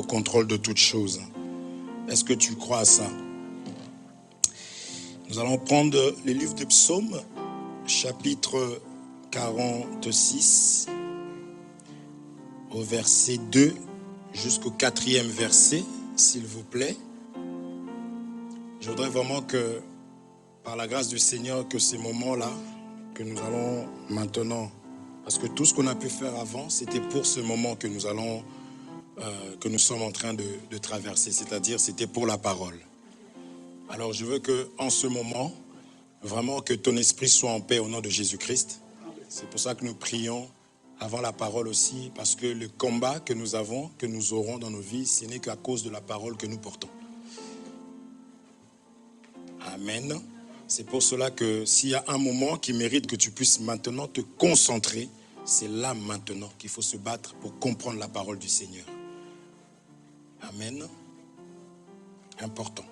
contrôle de toutes choses. Est-ce que tu crois à ça? Nous allons prendre le livre des Psaumes, chapitre 46, au verset 2 jusqu'au 4e verset, s'il vous plaît. Je voudrais vraiment que, par la grâce du Seigneur, que ces moments-là, que nous allons maintenant, parce que tout ce qu'on a pu faire avant, c'était pour ce moment que nous allons, que nous sommes en train de traverser, c'est-à-dire c'était pour la parole. Alors je veux que, en ce moment, vraiment que ton esprit soit en paix au nom de Jésus-Christ. C'est pour ça que nous prions avant la parole aussi, parce que le combat que nous avons, que nous aurons dans nos vies, ce n'est qu'à cause de la parole que nous portons. Amen. C'est pour cela que s'il y a un moment qui mérite que tu puisses maintenant te concentrer, c'est là maintenant qu'il faut se battre pour comprendre la parole du Seigneur. Amen. Important.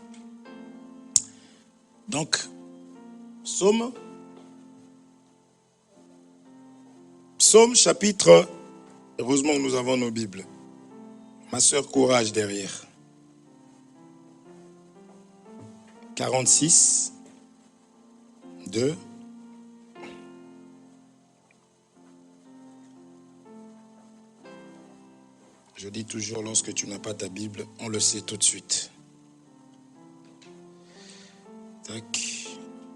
Donc, Psaume chapitre, heureusement que nous avons nos Bibles. Ma sœur, courage derrière. 46, 2. Je dis toujours, lorsque tu n'as pas ta Bible, on le sait tout de suite. Tac,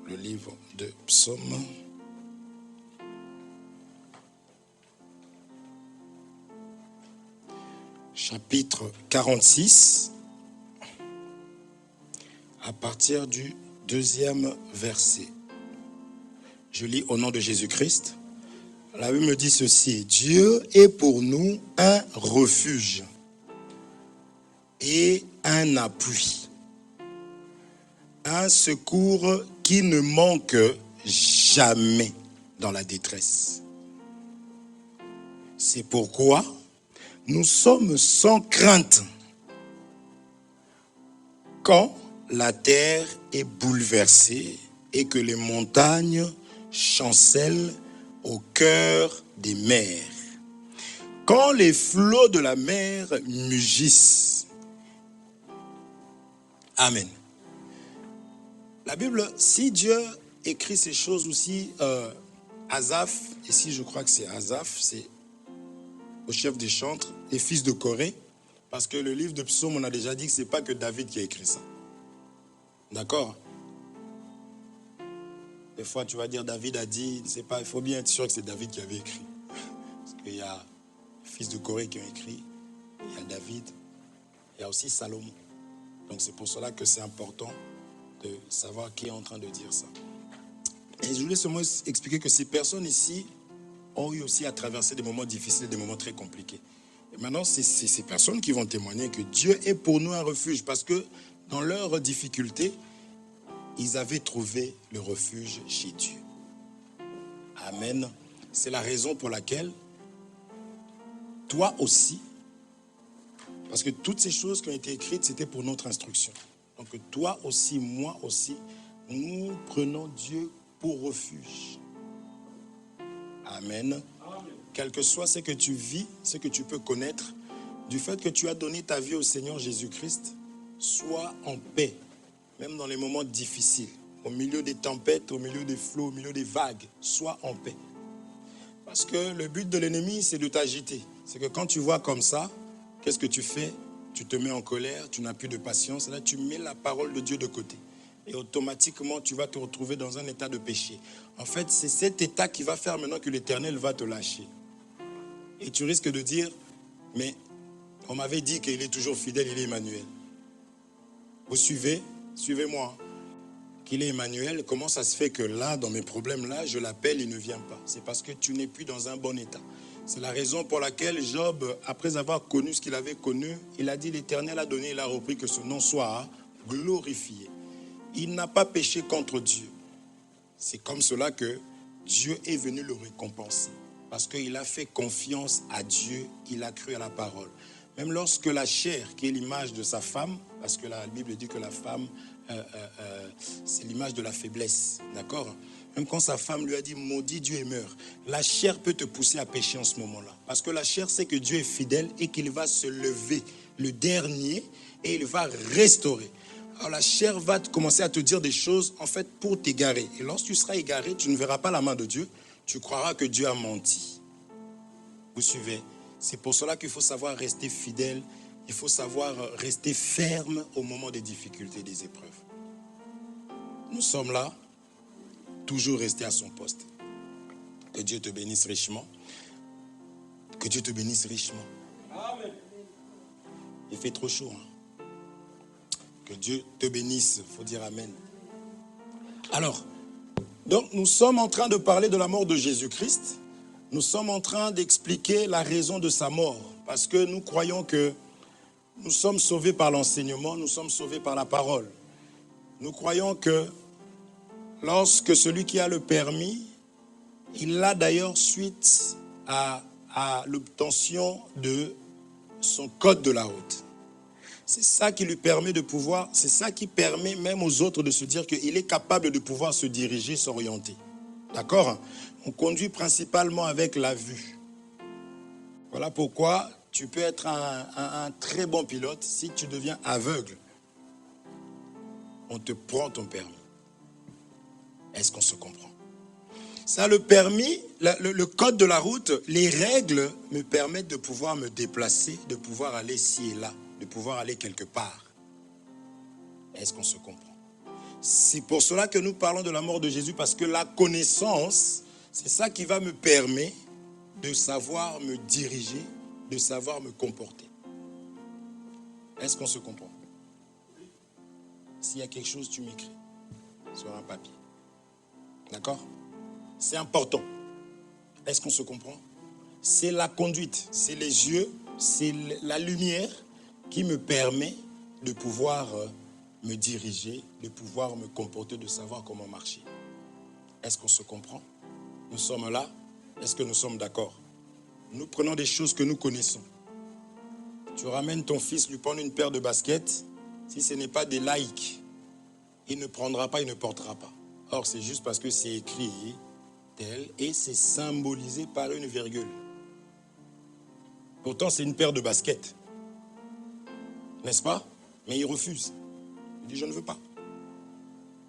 le livre de Psaume. Chapitre 46, à partir du 2e verset. Je lis au nom de Jésus-Christ. La Bible me dit ceci: Dieu est pour nous un refuge et un appui, un secours qui ne manque jamais dans la détresse. C'est pourquoi nous sommes sans crainte quand la terre est bouleversée et que les montagnes chancellent au cœur des mers. Quand les flots de la mer mugissent. Amen. La Bible, si Dieu écrit ces choses aussi, Asaph, ici je crois que c'est Asaph, c'est au chef des chantres, les fils de Corée, parce que le livre de Psaume, on a déjà dit que ce n'est pas que David qui a écrit ça. D'accord? Des fois, tu vas dire David a dit, c'est pas, il faut bien être sûr que c'est David qui avait écrit. Parce qu'il y a les fils de Corée qui ont écrit, il y a David, il y a aussi Salomon. Donc c'est pour cela que c'est important de savoir qui est en train de dire ça. Et je voulais seulement expliquer que ces personnes ici ont eu aussi à traverser des moments difficiles, des moments très compliqués. Et maintenant, c'est ces personnes qui vont témoigner que Dieu est pour nous un refuge, parce que dans leurs difficultés, ils avaient trouvé le refuge chez Dieu. Amen. C'est la raison pour laquelle toi aussi, parce que toutes ces choses qui ont été écrites, c'était pour notre instruction. Donc toi aussi, moi aussi, nous prenons Dieu pour refuge. Amen. Quel que soit ce que tu vis, ce que tu peux connaître, du fait que tu as donné ta vie au Seigneur Jésus-Christ, sois en paix, même dans les moments difficiles, au milieu des tempêtes, au milieu des flots, au milieu des vagues, sois en paix. Parce que le but de l'ennemi, c'est de t'agiter. C'est que quand tu vois comme ça, qu'est-ce que tu fais? Tu te mets en colère, tu n'as plus de patience, et là tu mets la parole de Dieu de côté. Et automatiquement, tu vas te retrouver dans un état de péché. En fait, c'est cet état qui va faire maintenant que l'Éternel va te lâcher. Et tu risques de dire, mais on m'avait dit qu'il est toujours fidèle, il est Emmanuel. Vous suivez? Suivez-moi. Qu'il est Emmanuel, comment ça se fait que là, dans mes problèmes-là, je l'appelle, il ne vient pas? C'est parce que tu n'es plus dans un bon état. C'est la raison pour laquelle Job, après avoir connu ce qu'il avait connu, il a dit, l'Éternel a donné, il a repris que son nom soit glorifié. Il n'a pas péché contre Dieu. C'est comme cela que Dieu est venu le récompenser. Parce qu'il a fait confiance à Dieu, il a cru à la parole. Même lorsque la chair, qui est l'image de sa femme, parce que la Bible dit que la femme, c'est l'image de la faiblesse, d'accord? même quand sa femme lui a dit maudit Dieu et meurt, la chair peut te pousser à pécher en ce moment-là. Parce que la chair sait que Dieu est fidèle et qu'il va se lever, le dernier, et il va restaurer. Alors la chair va commencer à te dire des choses en fait pour t'égarer. Et lorsque tu seras égaré, tu ne verras pas la main de Dieu, tu croiras que Dieu a menti. Vous suivez? C'est pour cela qu'il faut savoir rester fidèle, il faut savoir rester ferme au moment des difficultés, des épreuves. Nous sommes là, toujours rester à son poste. Que Dieu te bénisse richement. Que Dieu te bénisse richement. Amen. Il fait trop chaud. Hein? Que Dieu te bénisse. Il faut dire Amen. Alors, donc nous sommes en train de parler de la mort de Jésus-Christ. Nous sommes en train d'expliquer la raison de sa mort. Parce que nous croyons que nous sommes sauvés par l'enseignement, nous sommes sauvés par la parole. Nous croyons que lorsque celui qui a le permis, il l'a d'ailleurs suite à l'obtention de son code de la route. C'est ça qui lui permet de pouvoir, c'est ça qui permet même aux autres de se dire qu'il est capable de pouvoir se diriger, s'orienter. D'accord? On conduit principalement avec la vue. Voilà pourquoi tu peux être un très bon pilote si tu deviens aveugle. On te prend ton permis. Est-ce qu'on se comprend? Ça, le permis, le code de la route, les règles me permettent de pouvoir me déplacer, de pouvoir aller ci et là, de pouvoir aller quelque part. Est-ce qu'on se comprend? C'est pour cela que nous parlons de la mort de Jésus, parce que la connaissance, c'est ça qui va me permettre de savoir me diriger, de savoir me comporter. Est-ce qu'on se comprend? S'il y a quelque chose, tu m'écris sur un papier. D'accord? C'est important. Est-ce qu'on se comprend? C'est la conduite, c'est les yeux, c'est la lumière qui me permet de pouvoir me diriger, de pouvoir me comporter, de savoir comment marcher. Est-ce qu'on se comprend? Nous sommes là. Est-ce que nous sommes d'accord? Nous prenons des choses que nous connaissons. Tu ramènes ton fils, lui prendre une paire de baskets. Si ce n'est pas des Nike, il ne prendra pas, il ne portera pas. Or, c'est juste parce que c'est écrit tel et c'est symbolisé par une virgule. Pourtant, c'est une paire de baskets. N'est-ce pas? Mais il refuse. Il dit, je ne veux pas.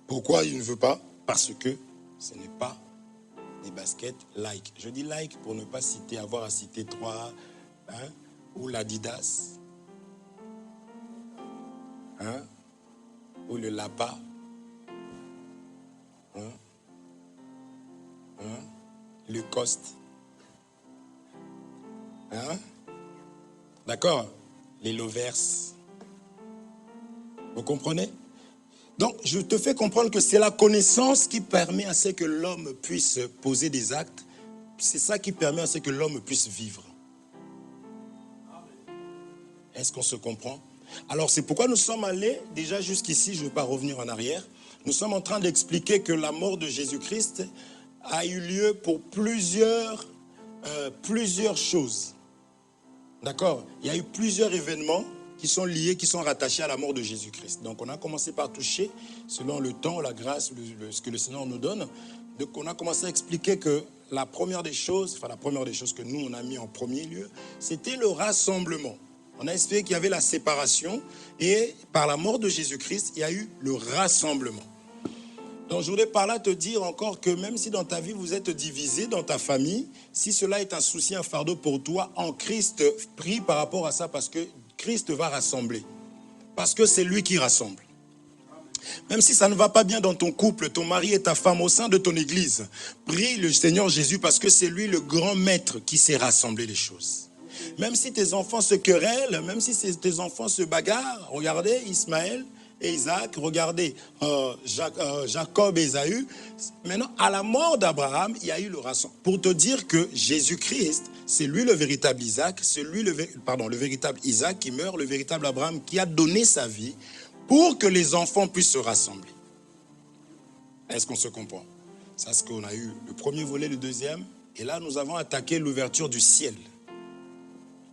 Pourquoi il ne veut pas? Parce que ce n'est pas des baskets like. Je dis like pour ne pas citer, avoir à citer 3, hein, ou l'Adidas, hein, ou le Lapa, hein, hein, le Coste, hein, d'accord, les Lovers. Vous comprenez? Donc, je te fais comprendre que c'est la connaissance qui permet à ce que l'homme puisse poser des actes. C'est ça qui permet à ce que l'homme puisse vivre. Est-ce qu'on se comprend? Alors, c'est pourquoi nous sommes allés, déjà jusqu'ici, je ne vais pas revenir en arrière, nous sommes en train d'expliquer que la mort de Jésus-Christ a eu lieu pour plusieurs choses. D'accord? Il y a eu plusieurs événements qui sont liés, qui sont rattachés à la mort de Jésus-Christ. Donc on a commencé par toucher, selon le temps, la grâce, ce que le Seigneur nous donne. Donc on a commencé à expliquer que la première des choses que nous on a mis en premier lieu, c'était le rassemblement. On a expliqué qu'il y avait la séparation et par la mort de Jésus-Christ, il y a eu le rassemblement. Donc je voudrais par là te dire encore que même si dans ta vie vous êtes divisé, dans ta famille, si cela est un souci, un fardeau pour toi, en Christ, prie par rapport à ça parce que Christ va rassembler. Parce que c'est lui qui rassemble. Même si ça ne va pas bien dans ton couple, ton mari et ta femme au sein de ton église, prie le Seigneur Jésus parce que c'est lui le grand maître qui sait rassembler les choses. Même si tes enfants se querellent, même si tes enfants se bagarrent, regardez Ismaël et Isaac, regardez Jacob et Ésaü. Maintenant, à la mort d'Abraham, il y a eu le rassemblement. Pour te dire que Jésus-Christ, c'est lui le véritable Isaac, c'est lui le véritable Isaac qui meurt, le véritable Abraham qui a donné sa vie pour que les enfants puissent se rassembler. Est-ce qu'on se comprend? C'est ce qu'on a eu, le premier volet, le deuxième. Et là, nous avons attaqué l'ouverture du ciel.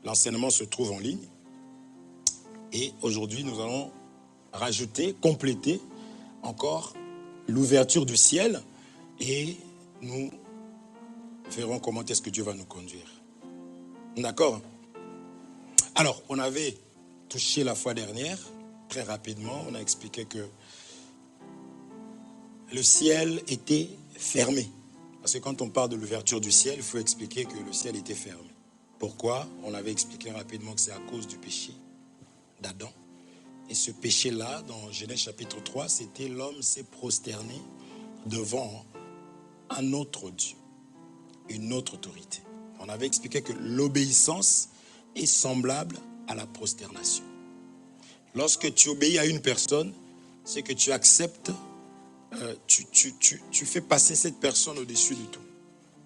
L'enseignement se trouve en ligne. Et aujourd'hui, nous allons rajouter, compléter encore l'ouverture du ciel. Et nous verrons comment est-ce que Dieu va nous conduire. D'accord? Alors, on avait touché la fois dernière, très rapidement, on a expliqué que le ciel était fermé. Parce que quand on parle de l'ouverture du ciel, il faut expliquer que le ciel était fermé. Pourquoi? On avait expliqué rapidement que c'est à cause du péché d'Adam. Et ce péché-là, dans Genèse chapitre 3, c'était l'homme s'est prosterné devant un autre Dieu, une autre autorité. On avait expliqué que l'obéissance est semblable à la prosternation. Lorsque tu obéis à une personne, c'est que tu acceptes, tu fais passer cette personne au-dessus de tout.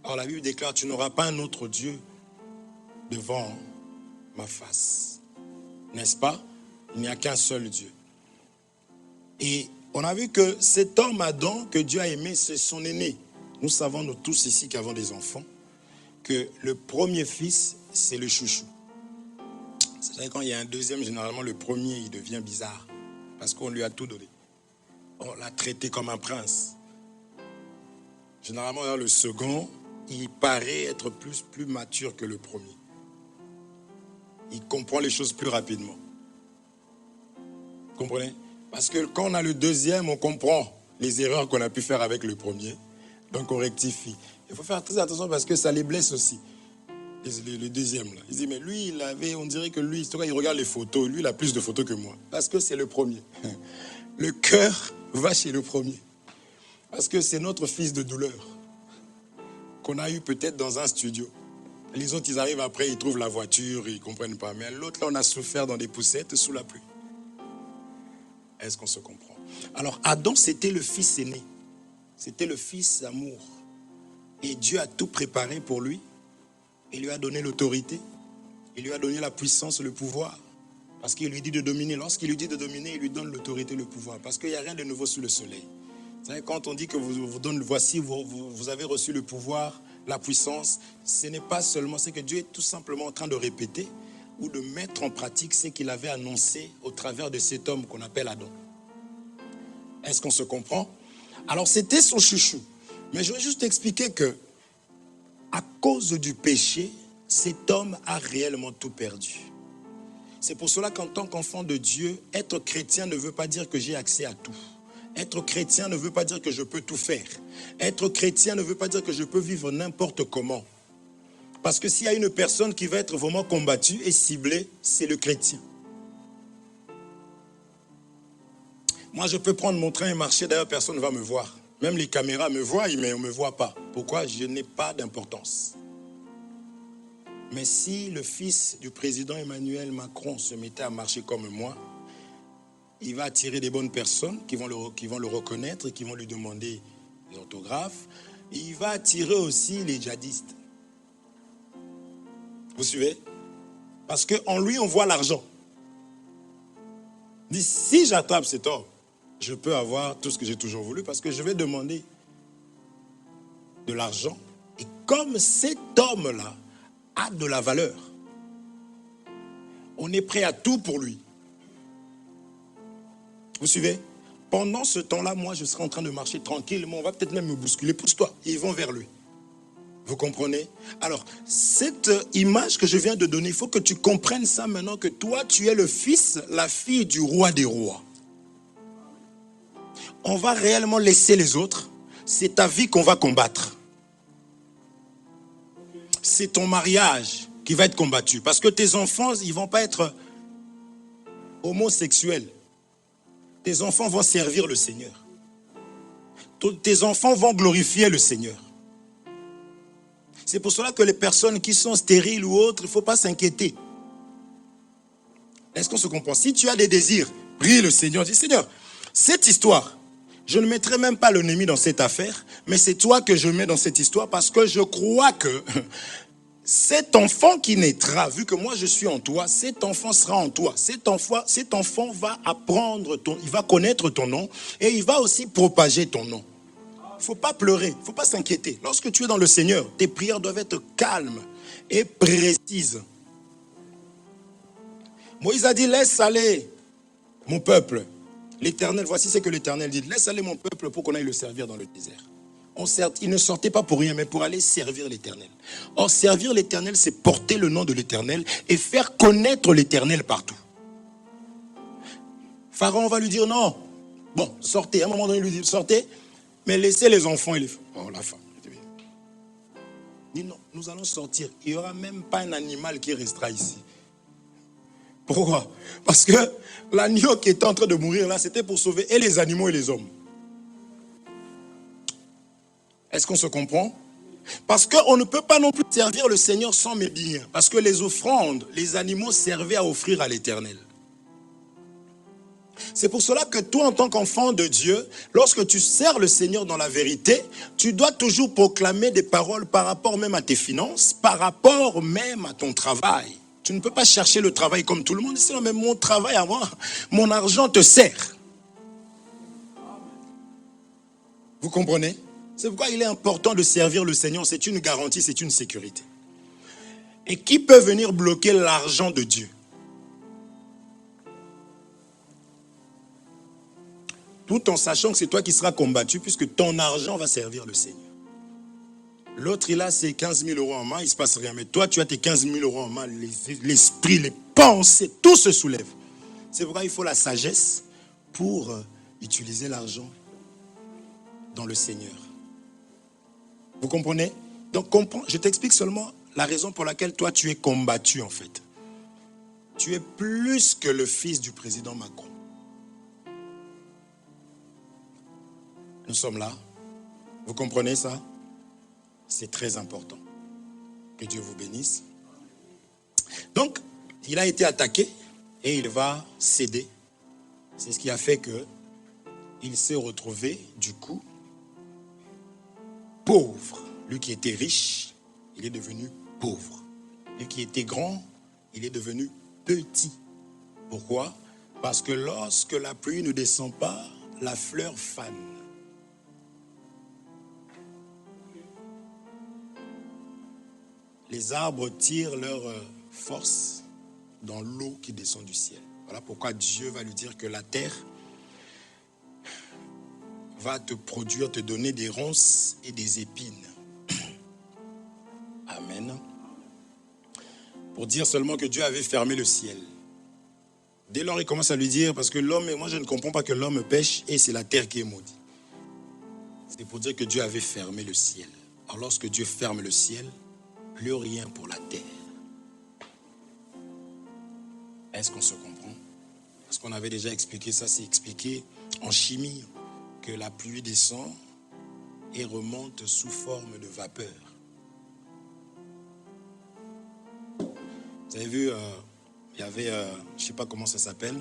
Alors la Bible déclare, tu n'auras pas un autre Dieu devant ma face. N'est-ce pas? Il n'y a qu'un seul Dieu. Et on a vu que cet homme Adam que Dieu a aimé, c'est son aîné. Nous savons, nous tous ici qui avons des enfants, que le premier fils, c'est le chouchou. C'est vrai, quand il y a un deuxième, généralement le premier, il devient bizarre. Parce qu'on lui a tout donné. On l'a traité comme un prince. Généralement, le second, il paraît être plus mature que le premier. Il comprend les choses plus rapidement. Vous comprenez? Parce que quand on a le deuxième, on comprend les erreurs qu'on a pu faire avec le premier. Donc on rectifie. Il faut faire très attention parce que ça les blesse aussi. Le deuxième, là. Il dit, mais lui, il avait, on dirait que lui, quand il regarde les photos, lui, il a plus de photos que moi. Parce que c'est le premier. Le cœur va chez le premier. Parce que c'est notre fils de douleur qu'on a eu peut-être dans un studio. Les autres, ils arrivent après, ils trouvent la voiture, ils ne comprennent pas. Mais l'autre, là, on a souffert dans des poussettes sous la pluie. Est-ce qu'on se comprend? Alors, Adam, c'était le fils aîné. C'était le fils d'amour. Et Dieu a tout préparé pour lui. Il lui a donné l'autorité. Il lui a donné la puissance, le pouvoir. Parce qu'il lui dit de dominer. Lorsqu'il lui dit de dominer, il lui donne l'autorité, le pouvoir. Parce qu'il n'y a rien de nouveau sous le soleil. Vous savez, quand on dit que vous donne, voici, vous avez reçu le pouvoir, la puissance, ce n'est pas seulement, c'est que Dieu est tout simplement en train de répéter ou de mettre en pratique ce qu'il avait annoncé au travers de cet homme qu'on appelle Adam. Est-ce qu'on se comprend? Alors c'était son chouchou. Mais je vais juste expliquer que à cause du péché, cet homme a réellement tout perdu. C'est pour cela qu'en tant qu'enfant de Dieu, être chrétien ne veut pas dire que j'ai accès à tout. Être chrétien ne veut pas dire que je peux tout faire. Être chrétien ne veut pas dire que je peux vivre n'importe comment. Parce que s'il y a une personne qui va être vraiment combattue et ciblée, c'est le chrétien. Moi, je peux prendre mon train et marcher, d'ailleurs, personne ne va me voir. Même les caméras me voient, mais on ne me voit pas. Pourquoi? Je n'ai pas d'importance. Mais si le fils du président Emmanuel Macron se mettait à marcher comme moi, il va attirer des bonnes personnes qui vont le reconnaître et qui vont lui demander des autographes. Et il va attirer aussi les djihadistes. Vous suivez? Parce qu'en lui, on voit l'argent. Il dit, si j'attrape cet homme, je peux avoir tout ce que j'ai toujours voulu parce que je vais demander de l'argent. Et comme cet homme-là a de la valeur, on est prêt à tout pour lui. Vous suivez? Pendant ce temps-là, moi, je serai en train de marcher tranquillement. On va peut-être même me bousculer. Pousse-toi. Ils vont vers lui. Vous comprenez? Alors, cette image que je viens de donner, il faut que tu comprennes ça maintenant, que toi, tu es le fils, la fille du roi des rois. On va réellement laisser les autres. C'est ta vie qu'on va combattre. C'est ton mariage qui va être combattu. Parce que tes enfants, ils ne vont pas être homosexuels. Tes enfants vont servir le Seigneur. Tes enfants vont glorifier le Seigneur. C'est pour cela que les personnes qui sont stériles ou autres, il ne faut pas s'inquiéter. Est-ce qu'on se comprend? Si tu as des désirs, prie le Seigneur. Dis, Seigneur, cette histoire, je ne mettrai même pas l'ennemi dans cette affaire, mais c'est toi que je mets dans cette histoire parce que je crois que cet enfant qui naîtra, vu que moi je suis en toi, cet enfant sera en toi. Cet enfant va apprendre il va connaître ton nom et il va aussi propager ton nom. Il ne faut pas pleurer, il ne faut pas s'inquiéter. Lorsque tu es dans le Seigneur, tes prières doivent être calmes et précises. Moïse a dit, laisse aller mon peuple. L'Éternel, voici ce que l'Éternel dit, laisse aller mon peuple pour qu'on aille le servir dans le désert. Ils ne sortaient pas pour rien, mais pour aller servir l'Éternel. Or, servir l'Éternel, c'est porter le nom de l'Éternel et faire connaître l'Éternel partout. Pharaon va lui dire non. Bon, sortez. À un moment donné, il lui dit sortez, mais laissez les enfants et les femmes. Oh, la femme. Il dit non, nous allons sortir. Il n'y aura même pas un animal qui restera ici. Pourquoi? Parce que l'agneau qui était en train de mourir là, c'était pour sauver et les animaux et les hommes. Est-ce qu'on se comprend? Parce qu'on ne peut pas non plus servir le Seigneur sans mes biens. Parce que les offrandes, les animaux servaient à offrir à l'Éternel. C'est pour cela que toi, en tant qu'enfant de Dieu, lorsque tu sers le Seigneur dans la vérité, tu dois toujours proclamer des paroles par rapport même à tes finances, par rapport même à ton travail. Tu ne peux pas chercher le travail comme tout le monde. Sinon, même mon travail à moi, mon argent te sert. Vous comprenez? C'est pourquoi il est important de servir le Seigneur. C'est une garantie, c'est une sécurité. Et qui peut venir bloquer l'argent de Dieu? Tout en sachant que c'est toi qui seras combattu, puisque ton argent va servir le Seigneur. L'autre, il a ses 15 000 euros en main, il ne se passe rien. Mais toi, tu as tes 15 000 euros en main, l'esprit, les pensées, tout se soulève. C'est pourquoi il faut la sagesse pour utiliser l'argent dans le Seigneur. Vous comprenez? Donc, je t'explique seulement la raison pour laquelle toi, tu es combattu, en fait. Tu es plus que le fils du président Macron. Nous sommes là. Vous comprenez ça? C'est très important. Que Dieu vous bénisse. Donc, il a été attaqué et il va céder. C'est ce qui a fait que il s'est retrouvé, du coup, pauvre. Lui qui était riche, il est devenu pauvre. Lui qui était grand, il est devenu petit. Pourquoi? Parce que lorsque la pluie ne descend pas, la fleur fane. Les arbres tirent leur force dans l'eau qui descend du ciel. Voilà pourquoi Dieu va lui dire que la terre va te produire, te donner des ronces et des épines. Amen. Pour dire seulement que Dieu avait fermé le ciel. Dès lors, il commence à lui dire, parce que l'homme, moi je ne comprends pas que l'homme pêche et c'est la terre qui est maudite. C'est pour dire que Dieu avait fermé le ciel. Alors lorsque Dieu ferme le ciel, plus rien pour la terre. Est-ce qu'on se comprend? Parce qu'on avait déjà expliqué ça, c'est expliqué en chimie que la pluie descend et remonte sous forme de vapeur. Vous avez vu, il y avait, je ne sais pas comment ça s'appelle,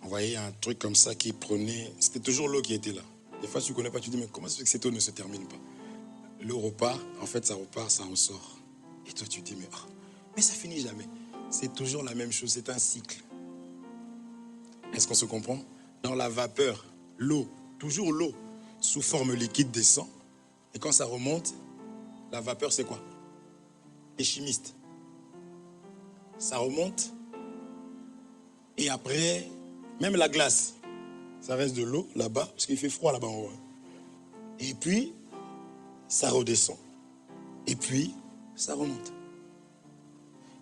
on voyait un truc comme ça qui prenait, c'était toujours l'eau qui était là. Des fois tu ne connais pas, tu dis mais comment ça fait que cette eau ne se termine pas? L'eau repart, en fait ça repart, ça ressort. Et toi tu te dis mais ça finit jamais. C'est toujours la même chose, c'est un cycle. Est-ce qu'on se comprend? Dans la vapeur, l'eau, toujours l'eau, sous forme liquide descend. Et quand ça remonte, la vapeur c'est quoi? Les chimistes. Ça remonte. Et après, même la glace, ça reste de l'eau là-bas, parce qu'il fait froid là-bas en haut. Et puis, ça redescend. Et puis, ça remonte.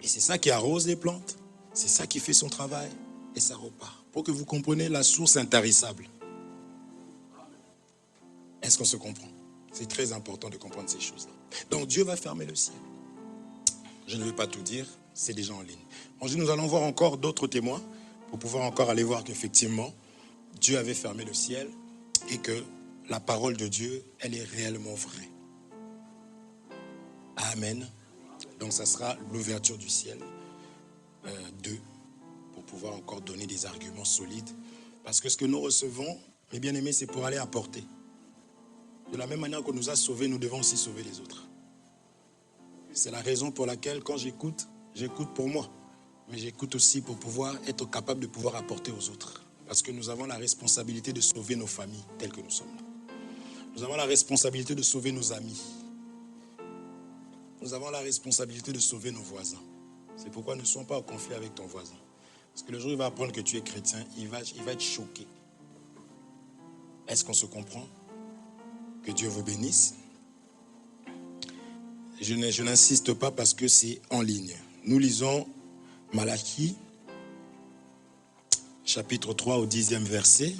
Et c'est ça qui arrose les plantes. C'est ça qui fait son travail. Et ça repart. Pour que vous compreniez la source intarissable. Est-ce qu'on se comprend? C'est très important de comprendre ces choses-là. Donc Dieu va fermer le ciel. Je ne vais pas tout dire, c'est déjà en ligne. Ensuite, nous allons voir encore d'autres témoins pour pouvoir encore aller voir qu'effectivement, Dieu avait fermé le ciel et que la parole de Dieu, elle est réellement vraie. Amen. Donc ça sera l'ouverture du ciel 2 pour pouvoir encore donner des arguments solides. Parce que ce que nous recevons, mes bien-aimés, c'est pour aller apporter. De la même manière qu'on nous a sauvés, nous devons aussi sauver les autres. C'est la raison pour laquelle quand j'écoute, j'écoute pour moi. Mais j'écoute aussi pour pouvoir être capable de pouvoir apporter aux autres. Parce que nous avons la responsabilité de sauver nos familles telles que nous sommes là. Nous avons la responsabilité de sauver nos amis. Nous avons la responsabilité de sauver nos voisins. C'est pourquoi ne sois pas en conflit avec ton voisin. Parce que le jour où il va apprendre que tu es chrétien, il va être choqué. Est-ce qu'on se comprend? Que Dieu vous bénisse. Je n'insiste pas parce que c'est en ligne. Nous lisons Malachie, chapitre 3 au 10e verset.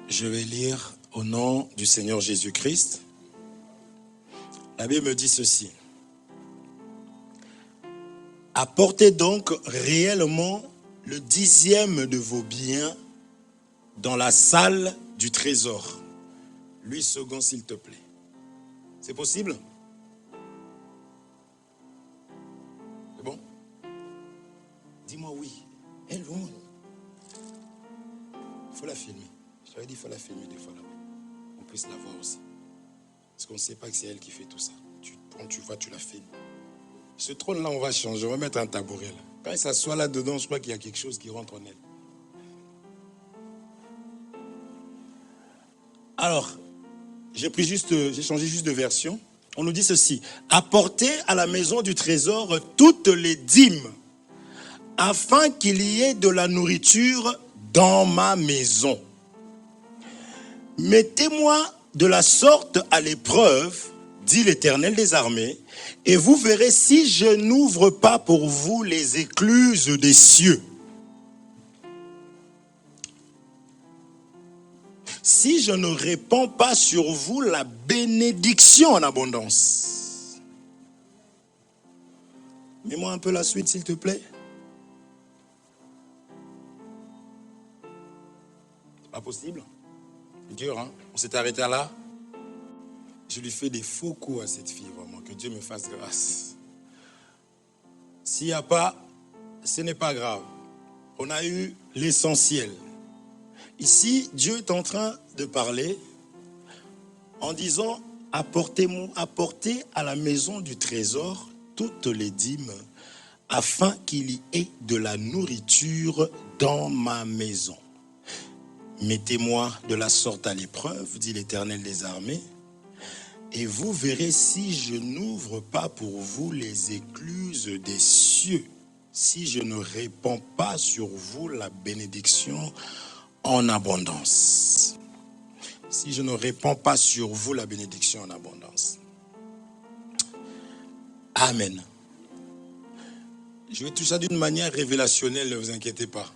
Je vais lire au nom du Seigneur Jésus-Christ. La Bible me dit ceci. Apportez donc réellement le 10e de vos biens dans la salle du trésor. Lui second, s'il te plaît. C'est possible? C'est bon? Dis-moi oui. Elle, bon. Il faut la filmer. Je t'avais dit, il faut la filmer des fois là. On puisse la voir aussi. Parce qu'on ne sait pas que c'est elle qui fait tout ça. Quand tu vois, tu la filmes. Ce trône-là, on va changer. On va mettre un tabouret là. Quand elle s'assoit là-dedans, je crois qu'il y a quelque chose qui rentre en elle. Alors, j'ai changé juste de version. On nous dit ceci. Apportez à la maison du trésor toutes les dîmes, afin qu'il y ait de la nourriture dans ma maison. Mettez-moi de la sorte à l'épreuve, dit l'Éternel des armées, et vous verrez si je n'ouvre pas pour vous les écluses des cieux. Si je ne répands pas sur vous la bénédiction en abondance. Mets-moi un peu la suite, s'il te plaît. C'est pas possible. C'est dur, hein? On s'est arrêté là. Je lui fais des faux coups à cette fille, vraiment. Que Dieu me fasse grâce. S'il n'y a pas, ce n'est pas grave. On a eu l'essentiel. Ici, Dieu est en train de parler en disant « Apportez à la maison du trésor toutes les dîmes, afin qu'il y ait de la nourriture dans ma maison. Mettez-moi de la sorte à l'épreuve, dit l'Éternel des armées, et vous verrez si je n'ouvre pas pour vous les écluses des cieux, si je ne répands pas sur vous la bénédiction en abondance. » Si je ne répands pas sur vous la bénédiction en abondance. Amen. Je vais tout ça d'une manière révélationnelle, ne vous inquiétez pas.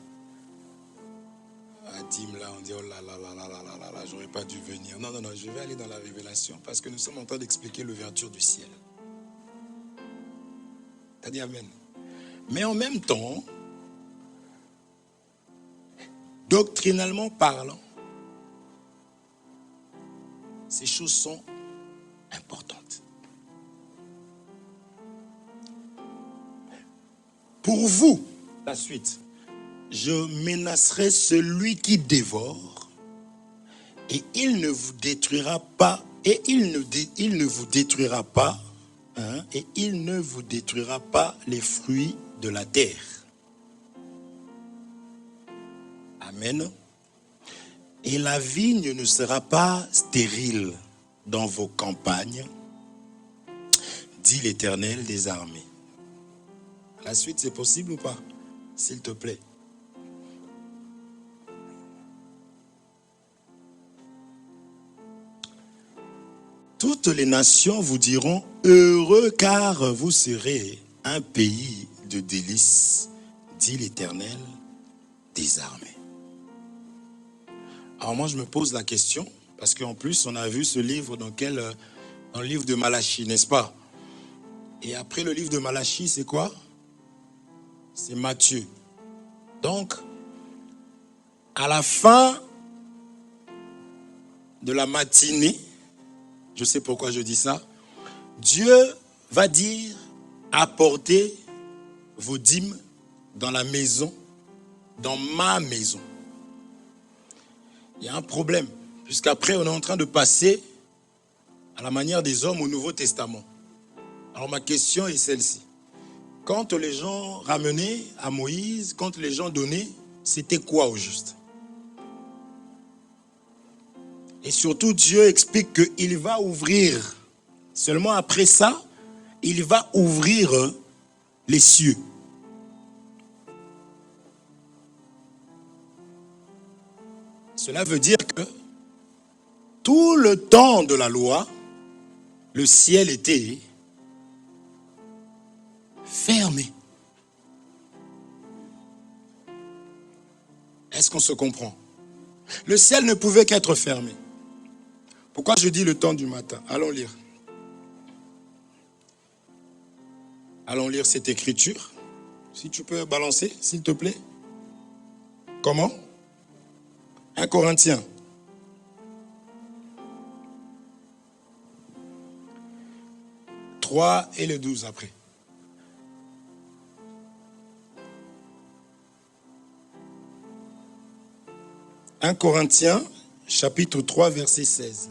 Dîme là, on dit oh là là là là là là là là, j'aurais pas dû venir. Non, non, non, je vais aller dans la révélation parce que nous sommes en train d'expliquer l'ouverture du ciel. T'as dit amen. Mais en même temps, doctrinalement parlant, ces choses sont importantes. Pour vous, la suite. Je menacerai celui qui dévore, et il ne vous détruira pas, et il ne vous détruira pas, et il ne vous détruira pas les fruits de la terre. Amen. Et la vigne ne sera pas stérile dans vos campagnes, dit l'Éternel des armées. La suite, c'est possible ou pas? S'il te plaît. Toutes les nations vous diront heureux car vous serez un pays de délices, dit l'Éternel des armées. Alors moi je me pose la question, parce qu'en plus on a vu ce livre dans le livre de Malachie, n'est-ce pas? Et après le livre de Malachie, c'est quoi? C'est Matthieu. Donc, à la fin de la matinée, je sais pourquoi je dis ça, Dieu va dire, apportez vos dîmes dans la maison, dans ma maison. Il y a un problème, puisqu'après on est en train de passer à la manière des hommes au Nouveau Testament. Alors ma question est celle-ci. Quand les gens ramenaient à Moïse, quand les gens donnaient, c'était quoi au juste? Et surtout, Dieu explique qu'il va ouvrir, seulement après ça, il va ouvrir les cieux. Cela veut dire que tout le temps de la loi, le ciel était fermé. Est-ce qu'on se comprend? Le ciel ne pouvait qu'être fermé. Pourquoi je dis le temps du matin? Allons lire. Allons lire cette écriture. Si tu peux balancer, s'il te plaît. Comment? 1 Corinthiens. « 3 et le 12 après. « 1 Corinthiens, chapitre 3, verset 16. »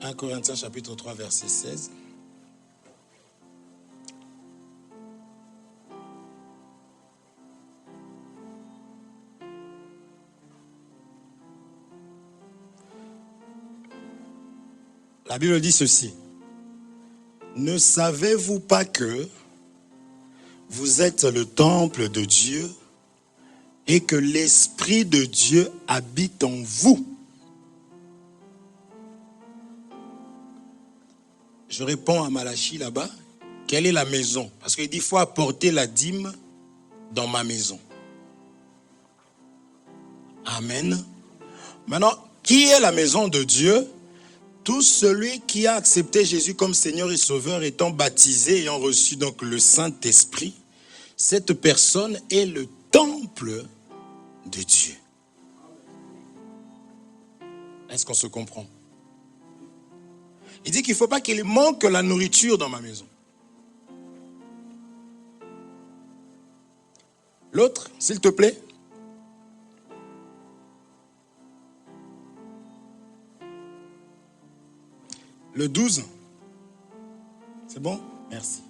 1 Corinthiens, chapitre 3, verset 16. La Bible dit ceci. Ne savez-vous pas que vous êtes le temple de Dieu et que l'Esprit de Dieu habite en vous? Je réponds à Malachie là-bas. Quelle est la maison? Parce qu'il dit il faut apporter la dîme dans ma maison. Amen. Maintenant, qui est la maison de Dieu? Tout celui qui a accepté Jésus comme Seigneur et Sauveur, étant baptisé, ayant reçu donc le Saint-Esprit, cette personne est le temple de Dieu. Est-ce qu'on se comprend? Il dit qu'il ne faut pas qu'il manque la nourriture dans ma maison. L'autre, s'il te plaît. Le 12. C'est bon? Merci.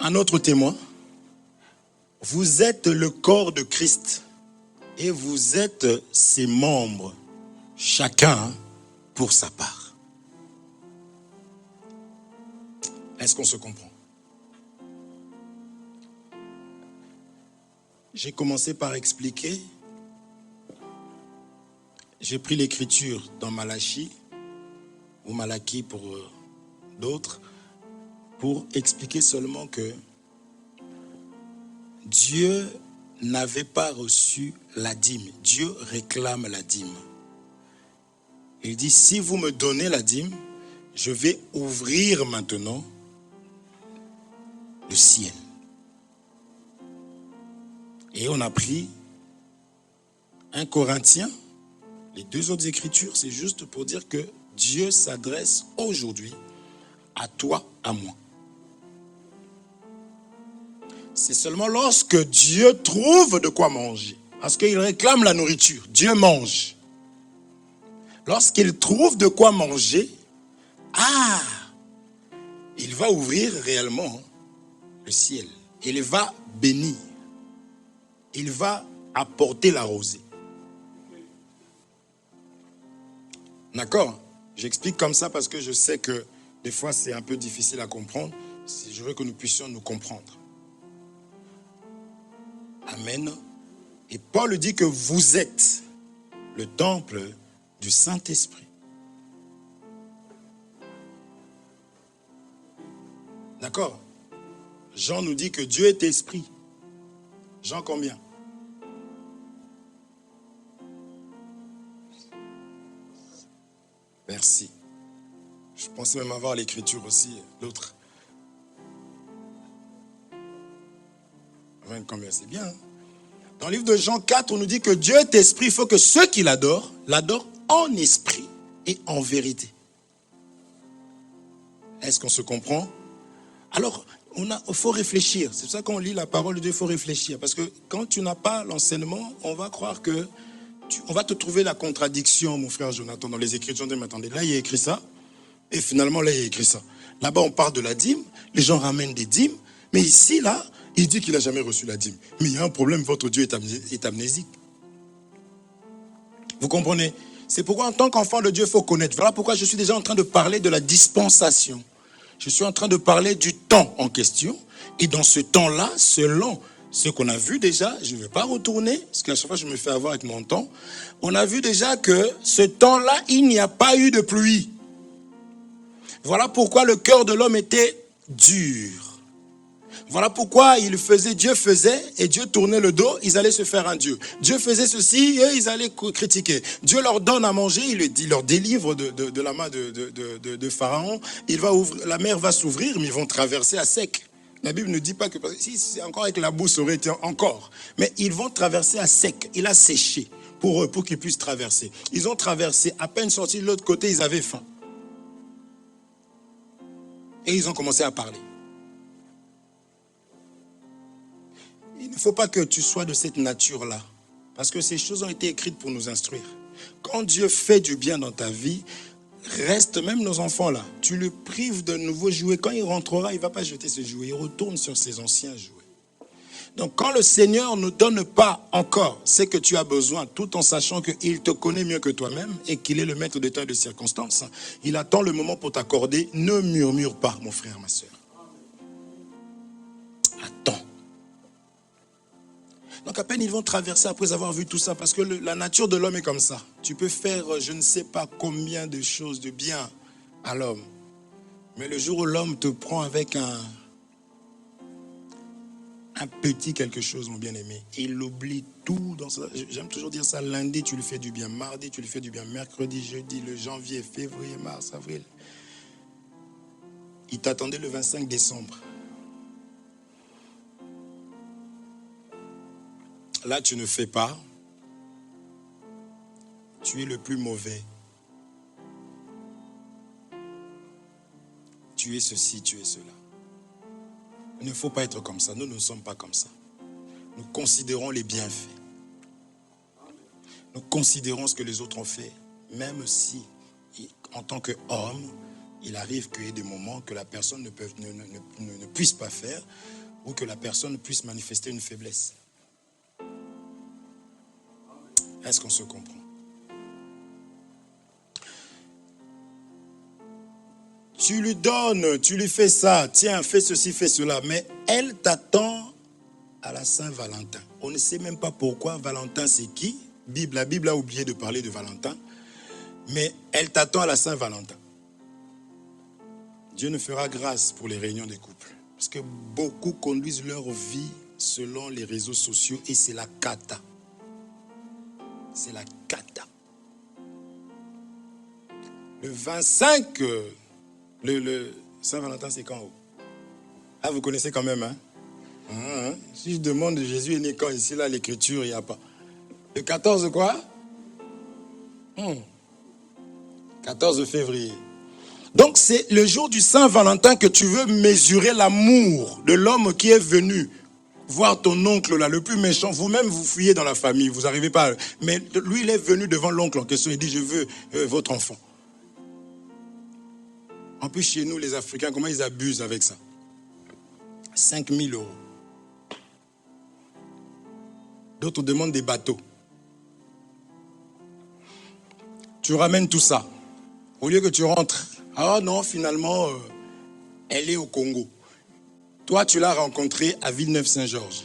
Un autre témoin. Vous êtes le corps de Christ et vous êtes ses membres, chacun pour sa part. Est-ce qu'on se comprend? J'ai commencé par expliquer. J'ai pris l'écriture dans Malachie, ou Malachie pour d'autres, pour expliquer seulement que Dieu n'avait pas reçu la dîme. Dieu réclame la dîme. Il dit, si vous me donnez la dîme, je vais ouvrir maintenant le ciel. Et on a pris 1 Corinthiens, les deux autres écritures, c'est juste pour dire que Dieu s'adresse aujourd'hui à toi, à moi. C'est seulement lorsque Dieu trouve de quoi manger. Parce qu'il réclame la nourriture. Dieu mange. Lorsqu'il trouve de quoi manger, il va ouvrir réellement le ciel. Il va bénir. Il va apporter la rosée. D'accord? J'explique comme ça parce que je sais que des fois c'est un peu difficile à comprendre. Je veux que nous puissions nous comprendre. Amen. Et Paul dit que vous êtes le temple du Saint-Esprit. D'accord? Jean nous dit que Dieu est esprit. Jean combien? Merci. Je pensais même avoir l'écriture aussi, l'autre. 20 combien, c'est bien. Hein? Dans le livre de Jean 4, on nous dit que Dieu est esprit. Il faut que ceux qui l'adorent en esprit et en vérité. Est-ce qu'on se comprend? Alors, il faut réfléchir. C'est pour ça qu'on lit la parole de Dieu, il faut réfléchir. Parce que quand tu n'as pas l'enseignement, on va croire que on va te trouver la contradiction, mon frère Jonathan, dans les Écritures. Mais attendez, là, il y a écrit ça. Et finalement, là, il y a écrit ça. Là-bas, on parle de la dîme. Les gens ramènent des dîmes. Mais ici, là, il dit qu'il n'a jamais reçu la dîme. Mais il y a un problème, votre Dieu est amnésique. Vous comprenez? C'est pourquoi, en tant qu'enfant de Dieu, il faut connaître. Voilà pourquoi je suis déjà en train de parler de la dispensation. Je suis en train de parler du temps en question. Et dans ce temps-là, selon ce qu'on a vu déjà, je ne vais pas retourner, parce qu'à chaque fois je me fais avoir avec mon temps, on a vu déjà que ce temps-là, il n'y a pas eu de pluie. Voilà pourquoi le cœur de l'homme était dur. Voilà pourquoi Dieu faisait, et Dieu tournait le dos, ils allaient se faire un Dieu. Dieu faisait ceci, et ils allaient critiquer. Dieu leur donne à manger, il leur délivre de la main de Pharaon. La mer va s'ouvrir, mais ils vont traverser à sec. La Bible ne dit pas que, si c'est encore avec la boue, ça aurait été encore. Mais ils vont traverser à sec. Il a séché pour eux, pour qu'ils puissent traverser. Ils ont traversé, à peine sortis de l'autre côté, ils avaient faim. Et ils ont commencé à parler. Il ne faut pas que tu sois de cette nature-là. Parce que ces choses ont été écrites pour nous instruire. Quand Dieu fait du bien dans ta vie, reste, même nos enfants là, tu le prives de nouveaux jouets. Quand il rentrera, il ne va pas jeter ses jouets. Il retourne sur ses anciens jouets. Donc quand le Seigneur ne donne pas encore ce que tu as besoin, tout en sachant qu'il te connaît mieux que toi-même et qu'il est le maître de temps et de circonstances, il attend le moment pour t'accorder. Ne murmure pas, mon frère, ma soeur. Attends. Donc à peine ils vont traverser après avoir vu tout ça, parce que la nature de l'homme est comme ça. Tu peux faire je ne sais pas combien de choses de bien à l'homme. Mais le jour où l'homme te prend avec un petit quelque chose, mon bien-aimé, il oublie tout dans ça. J'aime toujours dire ça, lundi tu lui fais du bien, mardi tu lui fais du bien, mercredi, jeudi, le janvier, février, mars, avril. Il t'attendait le 25 décembre. Là, tu ne fais pas. Tu es le plus mauvais. Tu es ceci, tu es cela. Il ne faut pas être comme ça. Nous ne sommes pas comme ça. Nous considérons les bienfaits. Nous considérons ce que les autres ont fait. Même si, en tant qu'homme, il arrive qu'il y ait des moments que la personne ne puisse pas faire, ou que la personne puisse manifester une faiblesse. Est-ce qu'on se comprend? Tu lui donnes, tu lui fais ça, tiens, fais ceci, fais cela, mais elle t'attend à la Saint-Valentin. On ne sait même pas pourquoi. Valentin, c'est qui? La Bible a oublié de parler de Valentin, mais elle t'attend à la Saint-Valentin. Dieu ne fera grâce pour les réunions des couples, parce que beaucoup conduisent leur vie selon les réseaux sociaux et c'est la cata. C'est la cata. Le 25, le Saint-Valentin, c'est quand? Ah, vous connaissez quand même, hein? Si je demande Jésus est né quand ici, là, l'écriture, il n'y a pas. Le 14 quoi? 14 février. Donc, c'est le jour du Saint-Valentin que tu veux mesurer l'amour de l'homme qui est venu voir ton oncle là, le plus méchant. Vous-même, vous fuyez dans la famille, vous n'arrivez pas. Mais lui, il est venu devant l'oncle en question et dit, je veux votre enfant. En plus, chez nous, les Africains, comment ils abusent avec ça? 5 000 €. D'autres demandent des bateaux. Tu ramènes tout ça. Au lieu que tu rentres, ah non, finalement, elle est au Congo. Toi, tu l'as rencontrée à Villeneuve-Saint-Georges.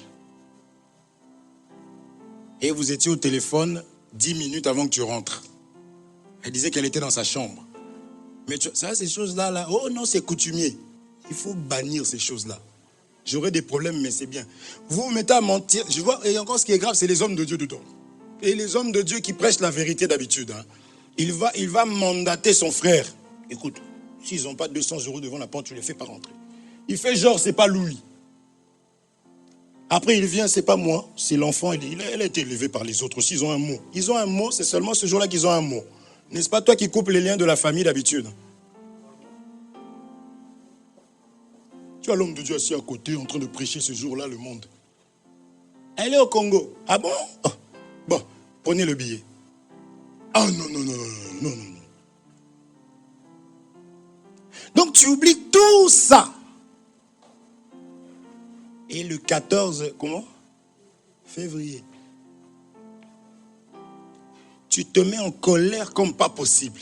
Et vous étiez au téléphone 10 minutes avant que tu rentres. Elle disait qu'elle était dans sa chambre. Mais ça, ces choses-là, là, oh non, c'est coutumier. Il faut bannir ces choses-là. J'aurai des problèmes, mais c'est bien. Vous vous mettez à mentir. Je vois, et encore ce qui est grave, c'est les hommes de Dieu dedans. Et les hommes de Dieu qui prêchent la vérité d'habitude. Hein. Il va mandater son frère. Écoute, s'ils n'ont pas 200 € devant la porte, tu ne les fais pas rentrer. Il fait genre, c'est pas Louis. Après, il vient, c'est pas moi, c'est l'enfant. Elle a été élevée par les autres aussi, ils ont un mot. Ils ont un mot, c'est seulement ce jour-là qu'ils ont un mot. N'est-ce pas toi qui coupes les liens de la famille d'habitude? Tu as l'homme de Dieu assis à côté, en train de prêcher ce jour-là le monde. Elle est au Congo. Ah bon? Oh. Bon, prenez le billet. Ah non, non, non, non, non, non. Donc tu oublies tout ça. Et le 14, comment? Février. Tu te mets en colère comme pas possible.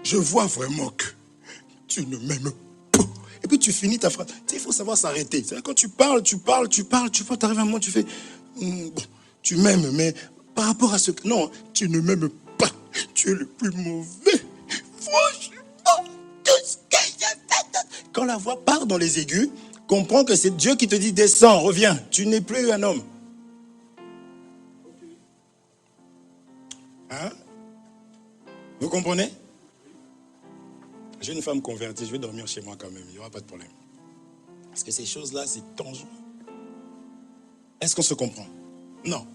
Je vois vraiment que tu ne m'aimes pas. Et puis tu finis ta phrase. Tu sais, il faut savoir s'arrêter. C'est quand tu parles, tu arrives à un moment, tu fais, bon, tu m'aimes, mais par rapport à ce que... Non, tu ne m'aimes pas. Tu es le plus mauvais. Franchement, tout ce que j'ai fait. Quand la voix part dans les aigus, comprends que c'est Dieu qui te dit, descends, reviens. Tu n'es plus un homme. Hein? Vous comprenez? J'ai une femme convertie, je vais dormir chez moi quand même, il n'y aura pas de problème. Parce que ces choses-là, c'est dangereux. Est-ce qu'on se comprend? Non.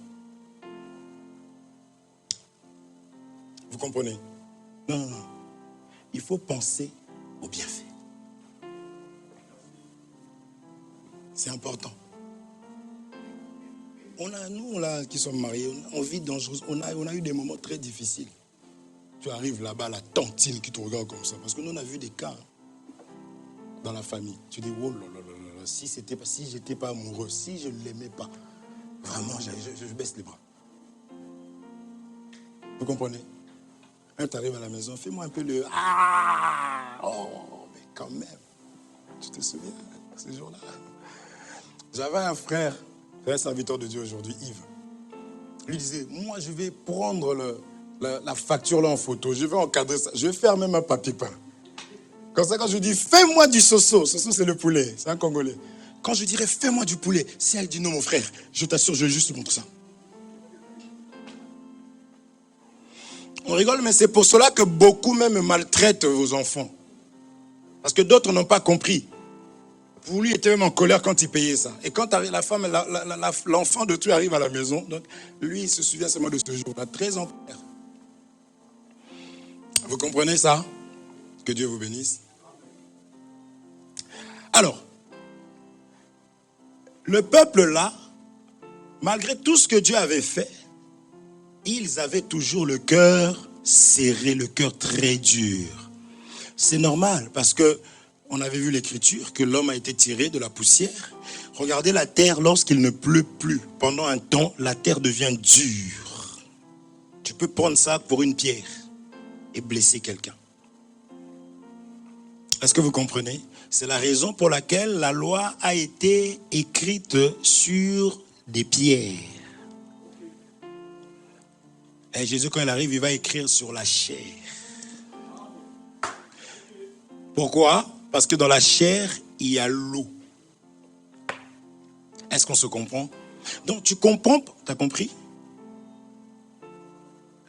Vous comprenez? Non, non, non. Il faut penser au bienfait. C'est important. Nous qui sommes mariés, on vit dangereusement. On a eu des moments très difficiles. Tu arrives là-bas, la tantine qui te regarde comme ça. Parce que nous, on a vu des cas dans la famille. Tu dis, oh là là là là, si j'étais pas amoureux, si je ne l'aimais pas, vraiment, je baisse les bras. Vous comprenez? Quand tu arrives à la maison, fais-moi un peu le... Ah! Oh, mais quand même. Tu te souviens, ce jour-là? J'avais un frère, c'est un serviteur de Dieu aujourd'hui, Yves. Lui disait, moi, je vais prendre la facture là en photo, je vais encadrer ça, je vais faire même un papier peint. Comme ça, quand je dis, fais-moi du soso, soso c'est le poulet, c'est un Congolais. Quand je dirais, fais-moi du poulet, si elle dit non, mon frère, je t'assure, je vais juste te montrer ça. On rigole, mais c'est pour cela que beaucoup même maltraitent vos enfants. Parce que d'autres n'ont pas compris. Vous lui étiez même en colère quand il payait ça. Et quand la femme, l'enfant de tout arrive à la maison, donc lui, il se souvient seulement de ce jour-là, 13 ans. Vous comprenez ça? Que Dieu vous bénisse. Alors, le peuple là, malgré tout ce que Dieu avait fait, ils avaient toujours le cœur serré, le cœur très dur. C'est normal parce que on avait vu l'écriture que l'homme a été tiré de la poussière. Regardez la terre lorsqu'il ne pleut plus. Pendant un temps, la terre devient dure. Tu peux prendre ça pour une pierre et blesser quelqu'un. Est-ce que vous comprenez? C'est la raison pour laquelle la loi a été écrite sur des pierres. Et Jésus, quand il arrive, il va écrire sur la chair. Pourquoi? Parce que dans la chair, il y a l'eau. Est-ce qu'on se comprend? Donc tu comprends, tu as compris?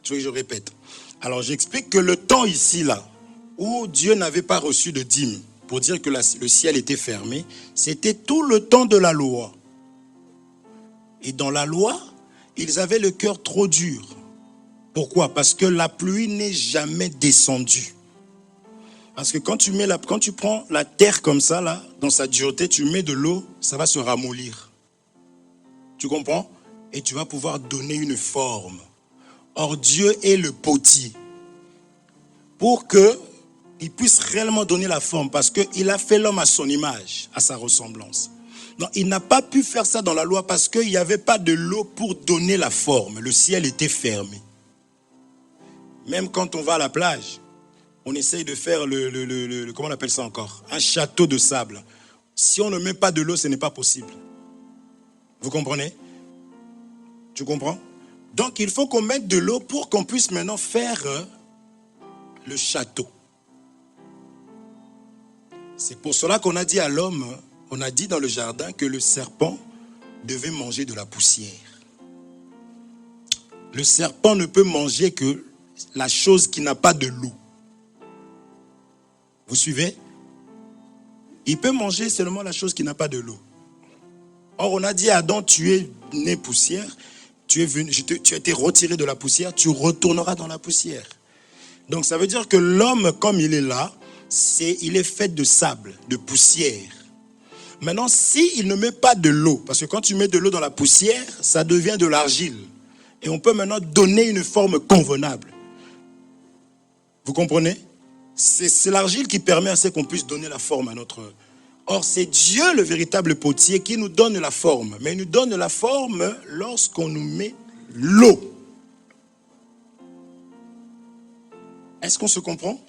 Tu veux que je répète? Alors j'explique que le temps ici, là, où Dieu n'avait pas reçu de dîme, pour dire que le ciel était fermé, c'était tout le temps de la loi. Et dans la loi, ils avaient le cœur trop dur. Pourquoi? Parce que la pluie n'est jamais descendue. Parce que quand tu prends la terre comme ça, là, dans sa dureté, tu mets de l'eau, ça va se ramollir. Tu comprends? Et tu vas pouvoir donner une forme. Or, Dieu est le potier. Pour qu'il puisse réellement donner la forme, parce qu'il a fait l'homme à son image, à sa ressemblance. Donc, il n'a pas pu faire ça dans la loi parce qu'il n'y avait pas de l'eau pour donner la forme. Le ciel était fermé. Même quand on va à la plage, on essaye de faire comment on appelle ça encore? Un château de sable. Si on ne met pas de l'eau, ce n'est pas possible. Vous comprenez? Tu comprends? Donc il faut qu'on mette de l'eau pour qu'on puisse maintenant faire le château. C'est pour cela qu'on a dit à l'homme, on a dit dans le jardin que le serpent devait manger de la poussière. Le serpent ne peut manger que la chose qui n'a pas de l'eau. Vous suivez? Il peut manger seulement la chose qui n'a pas de l'eau. Or, on a dit à Adam, tu es né poussière, tu as été retiré de la poussière, tu retourneras dans la poussière. Donc, ça veut dire que l'homme, comme il est là, il est fait de sable, de poussière. Maintenant, s'il ne met pas de l'eau, parce que quand tu mets de l'eau dans la poussière, ça devient de l'argile. Et on peut maintenant donner une forme convenable. Vous comprenez? C'est l'argile qui permet à ce qu'on puisse donner la forme à notre... Or, c'est Dieu le véritable potier qui nous donne la forme. Mais il nous donne la forme lorsqu'on nous met l'eau. Est-ce qu'on se comprend?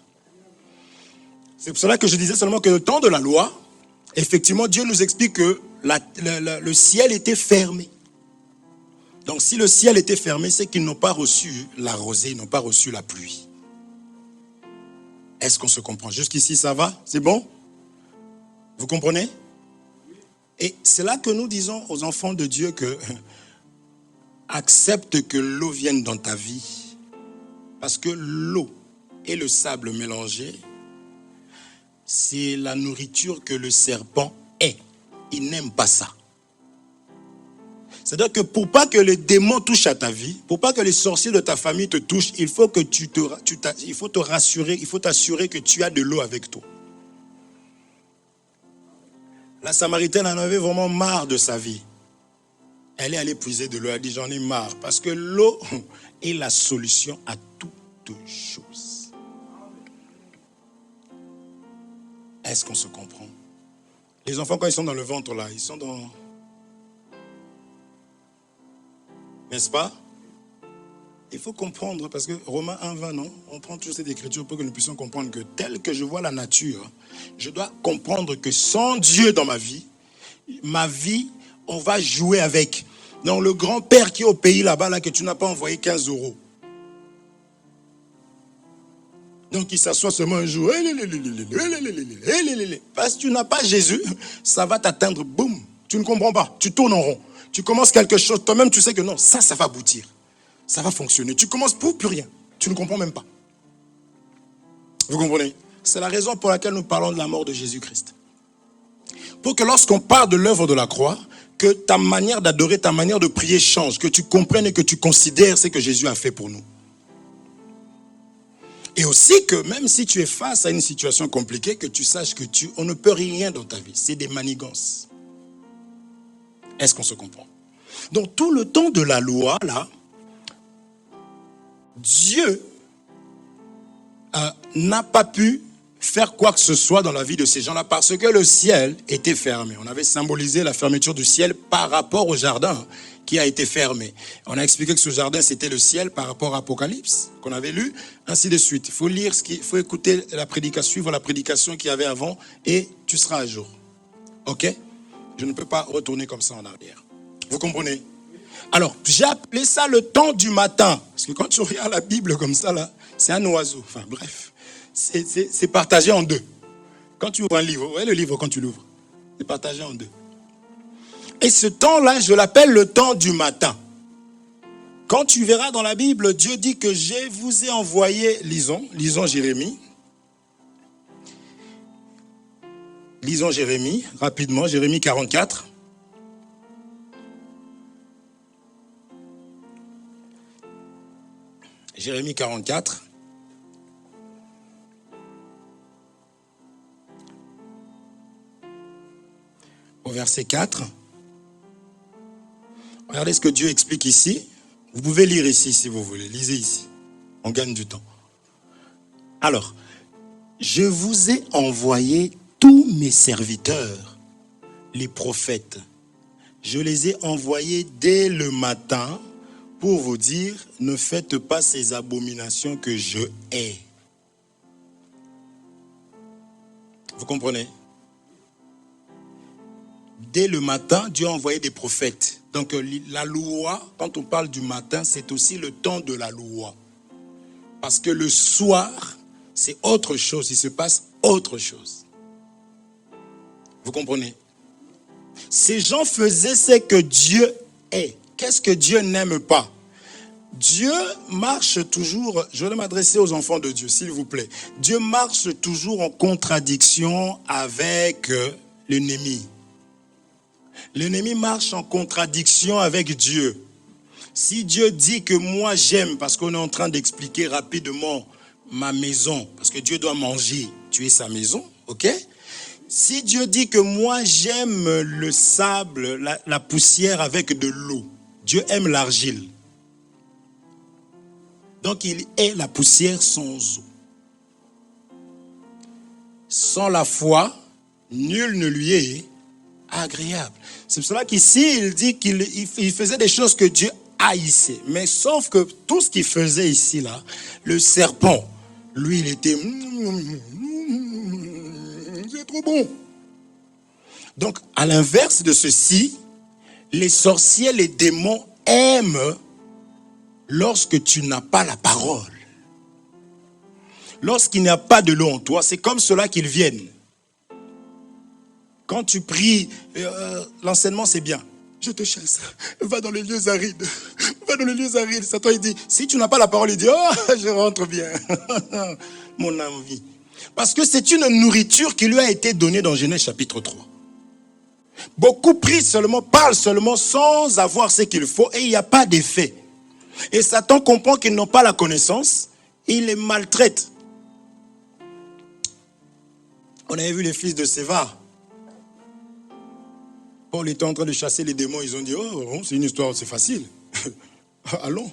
C'est pour cela que je disais seulement que le temps de la loi, effectivement, Dieu nous explique que le ciel était fermé. Donc si le ciel était fermé, c'est qu'ils n'ont pas reçu la rosée, ils n'ont pas reçu la pluie. Est-ce qu'on se comprend? Jusqu'ici, ça va? C'est bon? Vous comprenez? Et c'est là que nous disons aux enfants de Dieu que accepte que l'eau vienne dans ta vie. Parce que l'eau et le sable mélangés, c'est la nourriture que le serpent est. Il n'aime pas ça. C'est-à-dire que pour pas que les démons touchent à ta vie, pour pas que les sorciers de ta famille te touchent, il faut que il faut te rassurer, il faut t'assurer que tu as de l'eau avec toi. La Samaritaine en avait vraiment marre de sa vie. Elle est allée puiser de l'eau, elle a dit j'en ai marre. Parce que l'eau est la solution à toutes choses. Est-ce qu'on se comprend? Les enfants, quand ils sont dans le ventre là, ils sont dans... N'est-ce pas? Il faut comprendre, parce que Romains 1,20, non? On prend toutes ces écritures pour que nous puissions comprendre que tel que je vois la nature, je dois comprendre que sans Dieu dans ma vie, on va jouer avec. Donc le grand-père qui est au pays là-bas, là, que tu n'as pas envoyé 15 €. Donc il s'assoit seulement un jour. Parce que tu n'as pas Jésus, ça va t'atteindre, boum. Tu ne comprends pas, tu tournes en rond. Tu commences quelque chose, toi-même tu sais que non, ça va aboutir. Ça va fonctionner. Tu commences pour plus rien. Tu ne comprends même pas. Vous comprenez? C'est la raison pour laquelle nous parlons de la mort de Jésus-Christ. Pour que lorsqu'on parle de l'œuvre de la croix, que ta manière d'adorer, ta manière de prier change, que tu comprennes et que tu considères ce que Jésus a fait pour nous. Et aussi que même si tu es face à une situation compliquée, que tu saches que on ne peut rien dans ta vie. C'est des manigances. Est-ce qu'on se comprend? Donc tout le temps de la loi, là, Dieu n'a pas pu faire quoi que ce soit dans la vie de ces gens-là parce que le ciel était fermé. On avait symbolisé la fermeture du ciel par rapport au jardin qui a été fermé. On a expliqué que ce jardin, c'était le ciel par rapport à Apocalypse, qu'on avait lu, ainsi de suite. Il faut lire, il faut écouter la prédication, suivre la prédication qu'il y avait avant et tu seras à jour. Ok? Je ne peux pas retourner comme ça en arrière. Vous comprenez? Alors, j'ai appelé ça le temps du matin. Parce que quand tu regardes la Bible comme ça, là, c'est un oiseau. Enfin, bref. C'est partagé en deux. Quand tu ouvres un livre, vous voyez le livre quand tu l'ouvres, c'est partagé en deux. Et ce temps-là, je l'appelle le temps du matin. Quand tu verras dans la Bible, Dieu dit que je vous ai envoyé, lisons Jérémie. Lisons Jérémie, rapidement, Jérémie 44. Jérémie 44. Au verset 4. Regardez ce que Dieu explique ici. Vous pouvez lire ici si vous voulez. Lisez ici. On gagne du temps. Alors, je vous ai envoyé tous mes serviteurs, les prophètes. Je les ai envoyés dès le matin pour vous dire, ne faites pas ces abominations que je hais. Vous comprenez? Dès le matin, Dieu a envoyé des prophètes. Donc la loi, quand on parle du matin, c'est aussi le temps de la loi. Parce que le soir, c'est autre chose, il se passe autre chose. Vous comprenez? Ces gens faisaient ce que Dieu est. Qu'est-ce que Dieu n'aime pas? Dieu marche toujours, je vais m'adresser aux enfants de Dieu, s'il vous plaît. Dieu marche toujours en contradiction avec l'ennemi. L'ennemi marche en contradiction avec Dieu. Si Dieu dit que moi j'aime, parce qu'on est en train d'expliquer rapidement ma maison, parce que Dieu doit manger, tu es sa maison, ok? Si Dieu dit que moi j'aime le sable, la poussière avec de l'eau, Dieu aime l'argile. Donc il est la poussière sans eau. Sans la foi, nul ne lui est agréable. C'est pour cela qu'ici, il dit qu'il faisait des choses que Dieu haïssait. Mais sauf que tout ce qu'il faisait ici, là, le serpent, lui, il était... C'est trop bon. Donc, à l'inverse de ceci, les sorciers, les démons aiment lorsque tu n'as pas la parole. Lorsqu'il n'y a pas de l'eau en toi, c'est comme cela qu'ils viennent. Quand tu pries, l'enseignement c'est bien. Je te chasse, va dans les lieux arides. Va dans les lieux arides. Satan il dit, si tu n'as pas la parole, il dit, oh, je rentre bien. Mon envie. Parce que c'est une nourriture qui lui a été donnée dans Genèse chapitre 3. Beaucoup prient seulement, parlent seulement sans avoir ce qu'il faut et il n'y a pas d'effet. Et Satan comprend qu'ils n'ont pas la connaissance et il les maltraite. On avait vu les fils de Sévar. Paul était en train de chasser les démons. Ils ont dit, oh, c'est une histoire, c'est facile. Allons.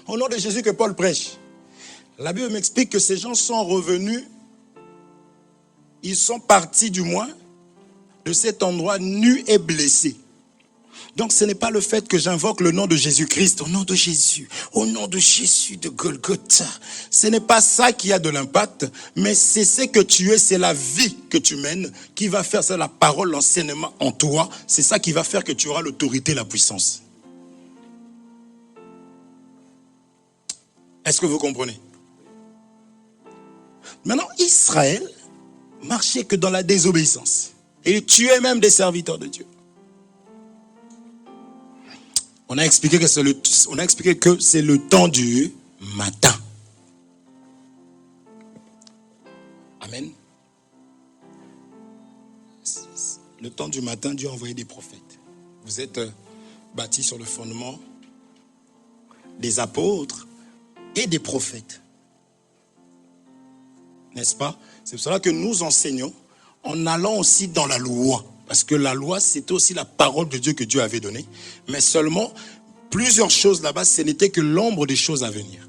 Au nom de Jésus que Paul prêche. La Bible m'explique que ces gens sont revenus. Ils sont partis du moins de cet endroit nus et blessés. Donc ce n'est pas le fait que j'invoque le nom de Jésus-Christ, au nom de Jésus de Golgotha. Ce n'est pas ça qui a de l'impact, mais c'est ce que tu es, c'est la vie que tu mènes qui va faire ça, la parole, l'enseignement en toi. C'est ça qui va faire que tu auras l'autorité, la puissance. Est-ce que vous comprenez? Maintenant, Israël marchait que dans la désobéissance. Et tuait même des serviteurs de Dieu. On a expliqué que c'est le temps du matin. Amen. Le temps du matin, Dieu a envoyé des prophètes. Vous êtes bâtis sur le fondement des apôtres et des prophètes. N'est-ce pas? C'est pour cela que nous enseignons en allant aussi dans la loi. Parce que la loi, c'était aussi la parole de Dieu que Dieu avait donnée. Mais seulement, plusieurs choses là-bas, ce n'était que l'ombre des choses à venir.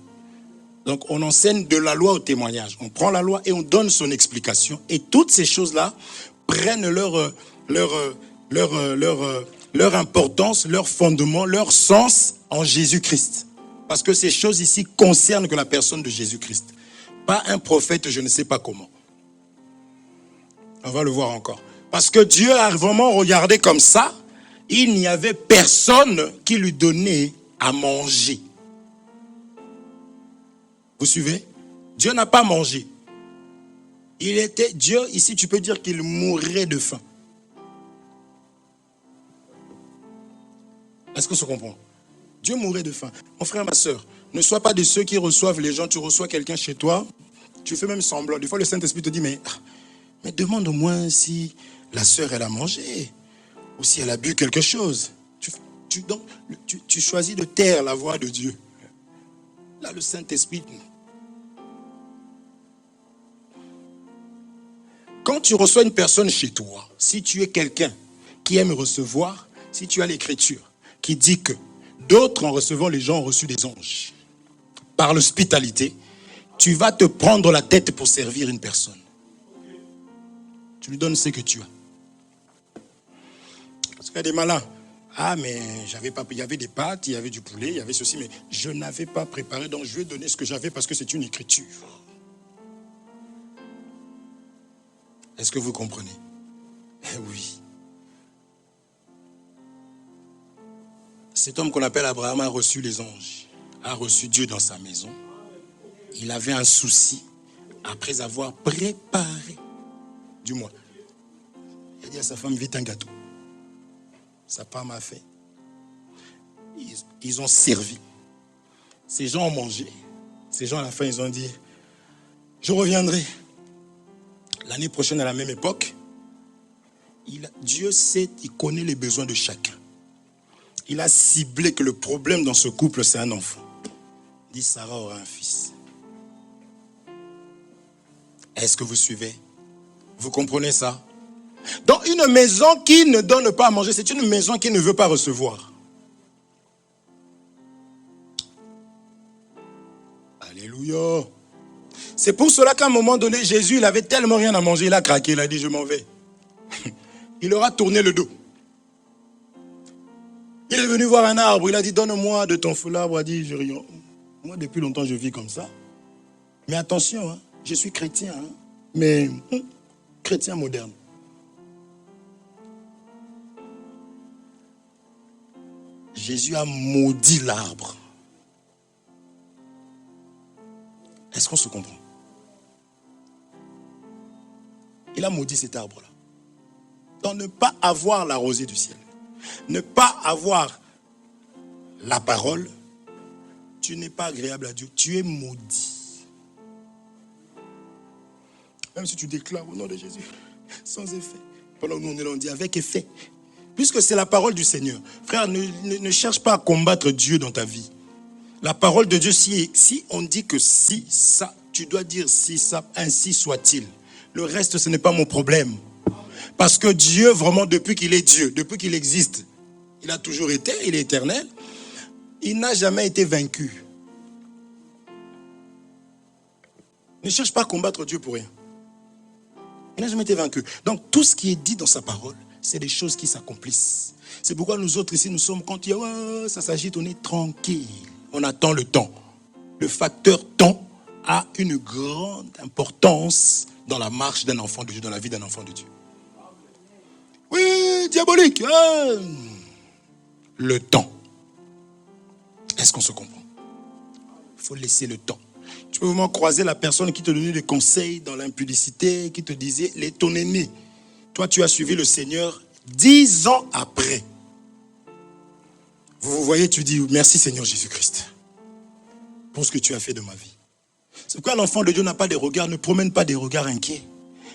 Donc, on enseigne de la loi au témoignage. On prend la loi et on donne son explication. Et toutes ces choses-là prennent leur importance, leur fondement, leur sens en Jésus-Christ. Parce que ces choses ici concernent que la personne de Jésus-Christ. Pas un prophète, je ne sais pas comment. On va le voir encore. Parce que Dieu a vraiment regardé comme ça. Il n'y avait personne qui lui donnait à manger. Vous suivez? Dieu n'a pas mangé. Dieu, ici tu peux dire qu'il mourait de faim. Est-ce que ça comprend? Dieu mourait de faim. Mon frère, ma soeur, ne sois pas de ceux qui reçoivent les gens. Tu reçois quelqu'un chez toi, tu fais même semblant. Des fois le Saint-Esprit te dit, mais demande au moins si la sœur elle a mangé ou si elle a bu quelque chose. Tu choisis de taire la voix de Dieu. Là, le Saint-Esprit. Quand tu reçois une personne chez toi, si tu es quelqu'un qui aime recevoir, si tu as l'Écriture qui dit que d'autres en recevant les gens ont reçu des anges, par l'hospitalité, tu vas te prendre la tête pour servir une personne. Tu lui donnes ce que tu as. Parce qu'il y a des malins. Ah, mais j'avais pas, il y avait des pâtes, il y avait du poulet, il y avait ceci, mais je n'avais pas préparé, donc je vais donner ce que j'avais parce que c'est une écriture. Est-ce que vous comprenez? Eh oui. Cet homme qu'on appelle Abraham a reçu les anges, a reçu Dieu dans sa maison. Il avait un souci après avoir préparé. Du moins, il a dit à sa femme, vite un gâteau. Sa femme a fait. Ils ont servi. Ces gens ont mangé. Ces gens, à la fin, ils ont dit, je reviendrai l'année prochaine à la même époque. Dieu sait, il connaît les besoins de chacun. Il a ciblé que le problème dans ce couple, c'est un enfant. Il dit, Sarah aura un fils. Est-ce que vous suivez? Vous comprenez ça? Donc une maison qui ne donne pas à manger, c'est une maison qui ne veut pas recevoir. Alléluia. C'est pour cela qu'à un moment donné, Jésus, il avait tellement rien à manger, il a craqué, il a dit, je m'en vais. Il aura tourné le dos. Il est venu voir un arbre, il a dit, donne-moi de ton feu. L'arbre a dit, moi depuis longtemps je vis comme ça. Mais attention, je suis chrétien, mais chrétien moderne. Jésus a maudit l'arbre. Est-ce qu'on se comprend? Il a maudit cet arbre-là. Donc ne pas avoir la rosée du ciel, ne pas avoir la parole, tu n'es pas agréable à Dieu, tu es maudit. Même si tu déclares au nom de Jésus, sans effet. Pendant que nous on est là, on dit avec effet. Puisque c'est la parole du Seigneur. Frère, ne cherche pas à combattre Dieu dans ta vie. La parole de Dieu, si on dit que si, ça, tu dois dire si, ça, ainsi soit-il. Le reste, ce n'est pas mon problème. Parce que Dieu, vraiment, depuis qu'il est Dieu, depuis qu'il existe, il a toujours été, il est éternel, il n'a jamais été vaincu. Ne cherche pas à combattre Dieu pour rien. Il n'a jamais été vaincu. Donc, tout ce qui est dit dans sa parole, c'est des choses qui s'accomplissent. C'est pourquoi nous autres ici, nous sommes, quand il y a, ça s'agite, on est tranquille. On attend le temps. Le facteur temps a une grande importance dans la marche d'un enfant de Dieu, dans la vie d'un enfant de Dieu. Oui, diabolique. Le temps. Est-ce qu'on se comprend? Il faut laisser le temps. Tu peux vraiment croiser la personne qui te donnait des conseils dans l'impudicité, qui te disait, ton aîné. Toi, tu as suivi le Seigneur 10 ans après. Vous voyez, tu dis, merci Seigneur Jésus-Christ pour ce que tu as fait de ma vie. C'est pourquoi l'enfant de Dieu n'a pas des regards, ne promène pas des regards inquiets.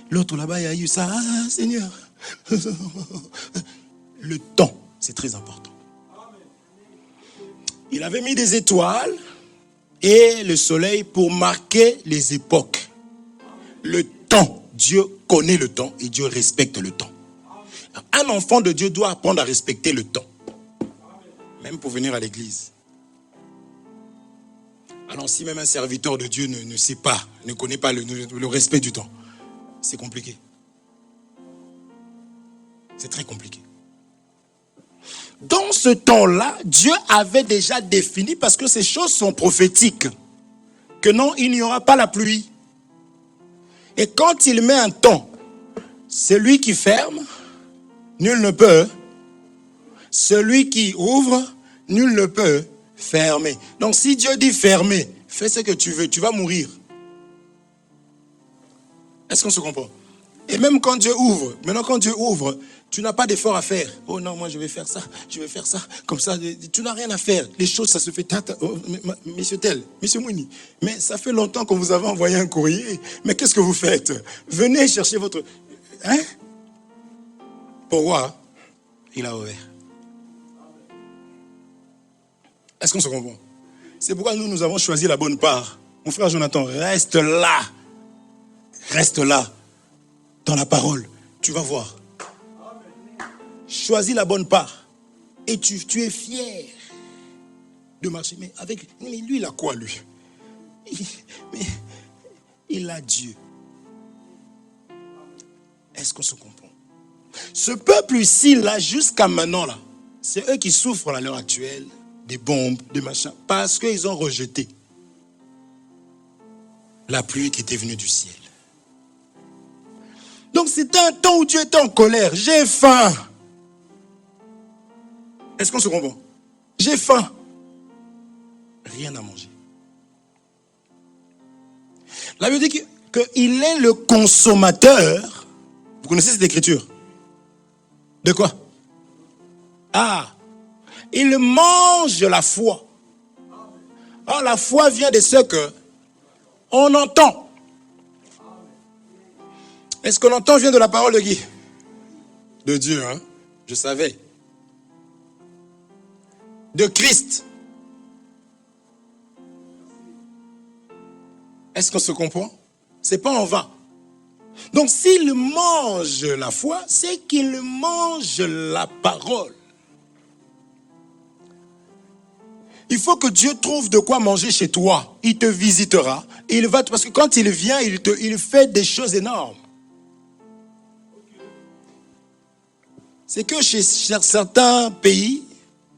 L'autre là-bas, il y a eu ça, ah Seigneur. Le temps, c'est très important. Il avait mis des étoiles et le soleil pour marquer les époques. Le temps, Dieu connaît le temps et Dieu respecte le temps. Un enfant de Dieu doit apprendre à respecter le temps. Même pour venir à l'église. Alors si même un serviteur de Dieu ne sait pas, ne connaît pas le respect du temps, c'est compliqué. C'est très compliqué. Dans ce temps-là, Dieu avait déjà défini, parce que ces choses sont prophétiques, que non, il n'y aura pas la pluie. Et quand il met un temps, celui qui ferme, nul ne peut. Celui qui ouvre, nul ne peut fermer. Donc si Dieu dit fermer, fais ce que tu veux, tu vas mourir. Est-ce qu'on se comprend? Et même quand Dieu ouvre, maintenant quand Dieu ouvre, tu n'as pas d'effort à faire. Oh non, moi je vais faire ça, comme ça, tu n'as rien à faire. Les choses, ça se fait, monsieur tel, monsieur Mouni, mais ça fait longtemps qu'on vous avait envoyé un courrier, mais qu'est-ce que vous faites? Venez chercher votre... Hein? Pourquoi? Il a ouvert. Est-ce qu'on se comprend? C'est pourquoi nous avons choisi la bonne part. Mon frère Jonathan, reste là. Reste là. Dans la parole. Tu vas voir. Choisis la bonne part. Et tu es fier de marcher. Mais lui, il a quoi, lui? Il a Dieu. Est-ce qu'on se comprend? Ce peuple ici, là, jusqu'à maintenant, là, c'est eux qui souffrent à l'heure actuelle des bombes, des machins, parce qu'ils ont rejeté la pluie qui était venue du ciel. Donc c'était un temps où Dieu était en colère. J'ai faim. Est-ce qu'on se comprend? J'ai faim. Rien à manger. La Bible dit qu'il est le consommateur. Vous connaissez cette écriture? De quoi? Ah, il mange la foi. Or, la foi vient de ce que on entend. Est-ce qu'on entend vient de la parole de qui? De Dieu, hein? Je savais. De Christ. Est-ce qu'on se comprend? C'est pas en vain. Donc, s'il mange la foi, c'est qu'il mange la parole. Il faut que Dieu trouve de quoi manger chez toi. Il te visitera. Il va, parce que quand il vient, il fait des choses énormes. C'est que chez certains pays,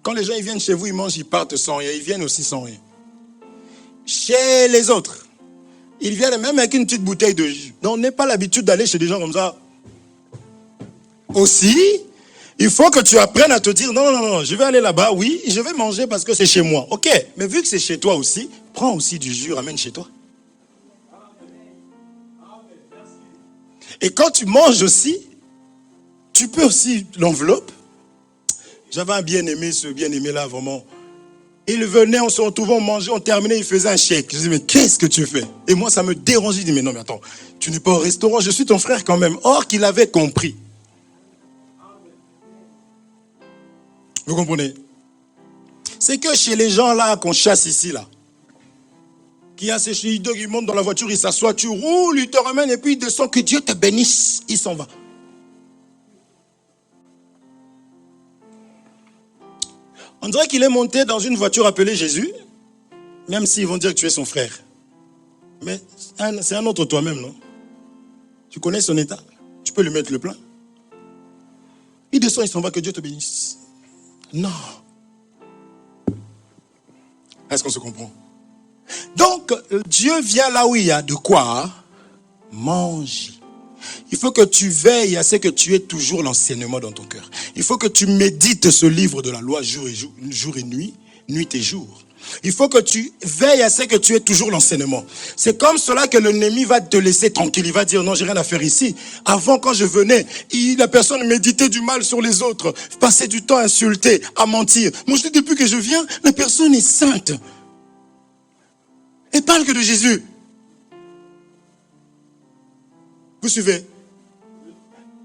quand les gens ils viennent chez vous, ils mangent, ils partent sans rien. Ils viennent aussi sans rien. Chez les autres, ils viennent même avec une petite bouteille de jus. Donc on n'a pas l'habitude d'aller chez des gens comme ça. Aussi, Il faut que tu apprennes à te dire, non, je vais aller là-bas, oui, je vais manger parce que c'est chez moi. Ok, mais vu que c'est chez toi aussi, prends aussi du jus, ramène chez toi. Et quand tu manges aussi, tu peux aussi l'enveloppe. J'avais un bien-aimé, ce bien-aimé-là, vraiment. Il venait, on se retrouvait, on mangeait, on terminait, il faisait un chèque. Je dis, mais qu'est-ce que tu fais? Et moi, ça me dérangeait. Je dis, mais non, mais attends, tu n'es pas au restaurant, je suis ton frère quand même. Or qu'il avait compris. Vous comprenez? C'est que chez les gens là qu'on chasse ici, là, qui a ses chiens, il monte dans la voiture, il s'assoit, tu roules, il te ramène et puis il descend, que Dieu te bénisse, il s'en va. On dirait qu'il est monté dans une voiture appelée Jésus, même s'ils vont dire que tu es son frère. Mais c'est un autre toi-même, non? Tu connais son état, tu peux lui mettre le plein. Il descend, il s'en va, que Dieu te bénisse. Non. Est-ce qu'on se comprend? Donc, Dieu vient là où il y a de quoi manger. Il faut que tu veilles à ce que tu aies toujours l'enseignement dans ton cœur. Il faut que tu médites ce livre de la loi jour et nuit, nuit et jour. Il faut que tu veilles à ce que tu aies toujours l'enseignement. C'est comme cela que l'ennemi va te laisser tranquille. Il va dire, non, j'ai rien à faire ici. Avant, quand je venais, la personne méditait du mal sur les autres, passait du temps à insulter, à mentir. Moi, je dis, depuis que je viens, la personne est sainte. Elle parle que de Jésus. Vous suivez?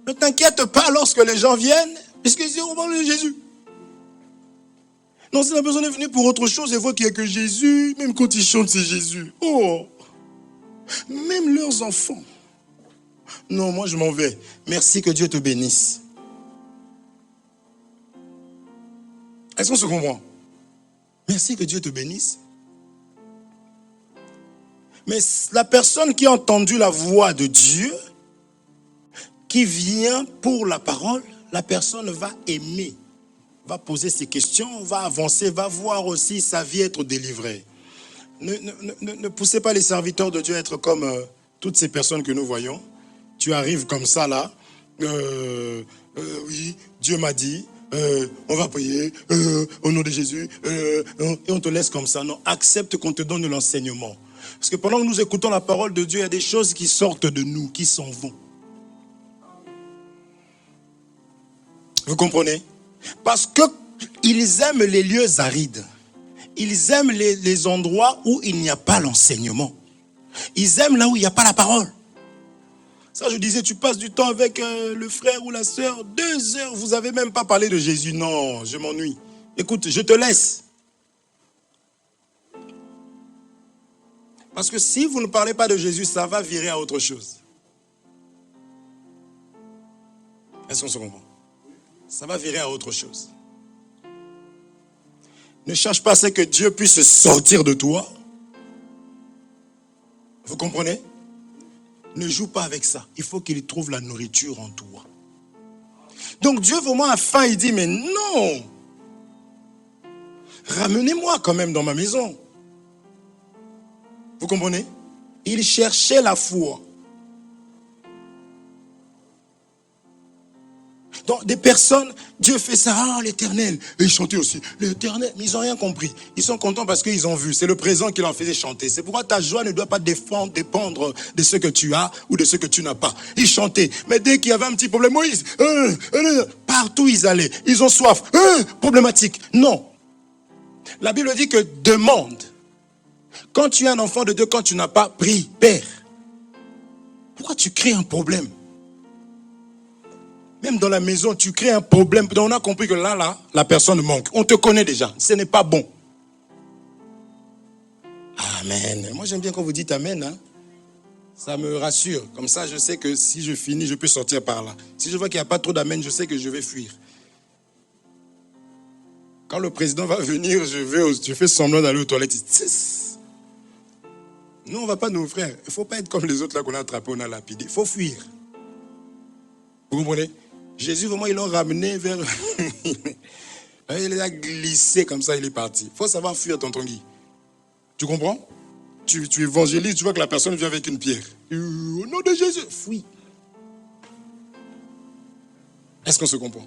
Ne t'inquiète pas lorsque les gens viennent, puisqu'ils on parle de Jésus. Non, si la personne est venue pour autre chose et voit qu'il n'y a que Jésus, même quand ils chantent, c'est Jésus. Oh! Même leurs enfants. Non, moi je m'en vais. Merci, que Dieu te bénisse. Est-ce qu'on se comprend? Merci, que Dieu te bénisse. Mais la personne qui a entendu la voix de Dieu, qui vient pour la parole, la personne va aimer, va poser ses questions, va avancer, va voir aussi sa vie être délivrée. Ne poussez pas les serviteurs de Dieu à être comme toutes ces personnes que nous voyons. Tu arrives comme ça là, oui, Dieu m'a dit, on va prier au nom de Jésus, et on te laisse comme ça. Non, accepte qu'on te donne l'enseignement. Parce que pendant que nous écoutons la parole de Dieu, il y a des choses qui sortent de nous, qui s'en vont. Vous comprenez? Parce qu'ils aiment les lieux arides. Ils aiment les endroits où il n'y a pas l'enseignement. Ils aiment là où il n'y a pas la parole. Ça, je disais, tu passes du temps avec le frère ou la sœur, 2 heures, vous n'avez même pas parlé de Jésus. Non, je m'ennuie. Écoute, je te laisse. Parce que si vous ne parlez pas de Jésus, ça va virer à autre chose. Est-ce qu'on se comprend? Ça va virer à autre chose. Ne cherche pas à ce que Dieu puisse sortir de toi. Vous comprenez? Ne joue pas avec ça. Il faut qu'il trouve la nourriture en toi. Donc Dieu vraiment a faim, il dit, mais non! Ramenez-moi quand même dans ma maison. Vous comprenez? Il cherchait la foi. Donc des personnes, Dieu fait ça, ah l'Éternel. Et ils chantaient aussi, l'Éternel. Mais ils n'ont rien compris. Ils sont contents parce qu'ils ont vu. C'est le présent qui leur faisait chanter. C'est pourquoi ta joie ne doit pas dépendre de ce que tu as ou de ce que tu n'as pas. Ils chantaient. Mais dès qu'il y avait un petit problème, Moïse, partout ils allaient. Ils ont soif. Problématique. Non. La Bible dit que demande. Quand tu es un enfant de Dieu, quand tu n'as pas, prie, Père. Pourquoi tu crées un problème? Même dans la maison, tu crées un problème. Donc on a compris que là, la personne manque. On te connaît déjà. Ce n'est pas bon. Amen. Moi, j'aime bien quand vous dites Amen. Hein. Ça me rassure. Comme ça, je sais que si je finis, je peux sortir par là. Si je vois qu'il n'y a pas trop d'Amen, je sais que je vais fuir. Quand le président va venir, je fais semblant d'aller aux toilettes. Nous, on ne va pas, nos frères. Il ne faut pas être comme les autres là qu'on a attrapés, on a lapidé. Il faut fuir. Vous comprenez? Jésus, vraiment, ils l'ont ramené vers... il a glissé comme ça, il est parti. Il faut savoir fuir, tonton Guy. Tu comprends? Tu évangélises, tu vois que la personne vient avec une pierre. Au nom de Jésus, fuis. Est-ce qu'on se comprend?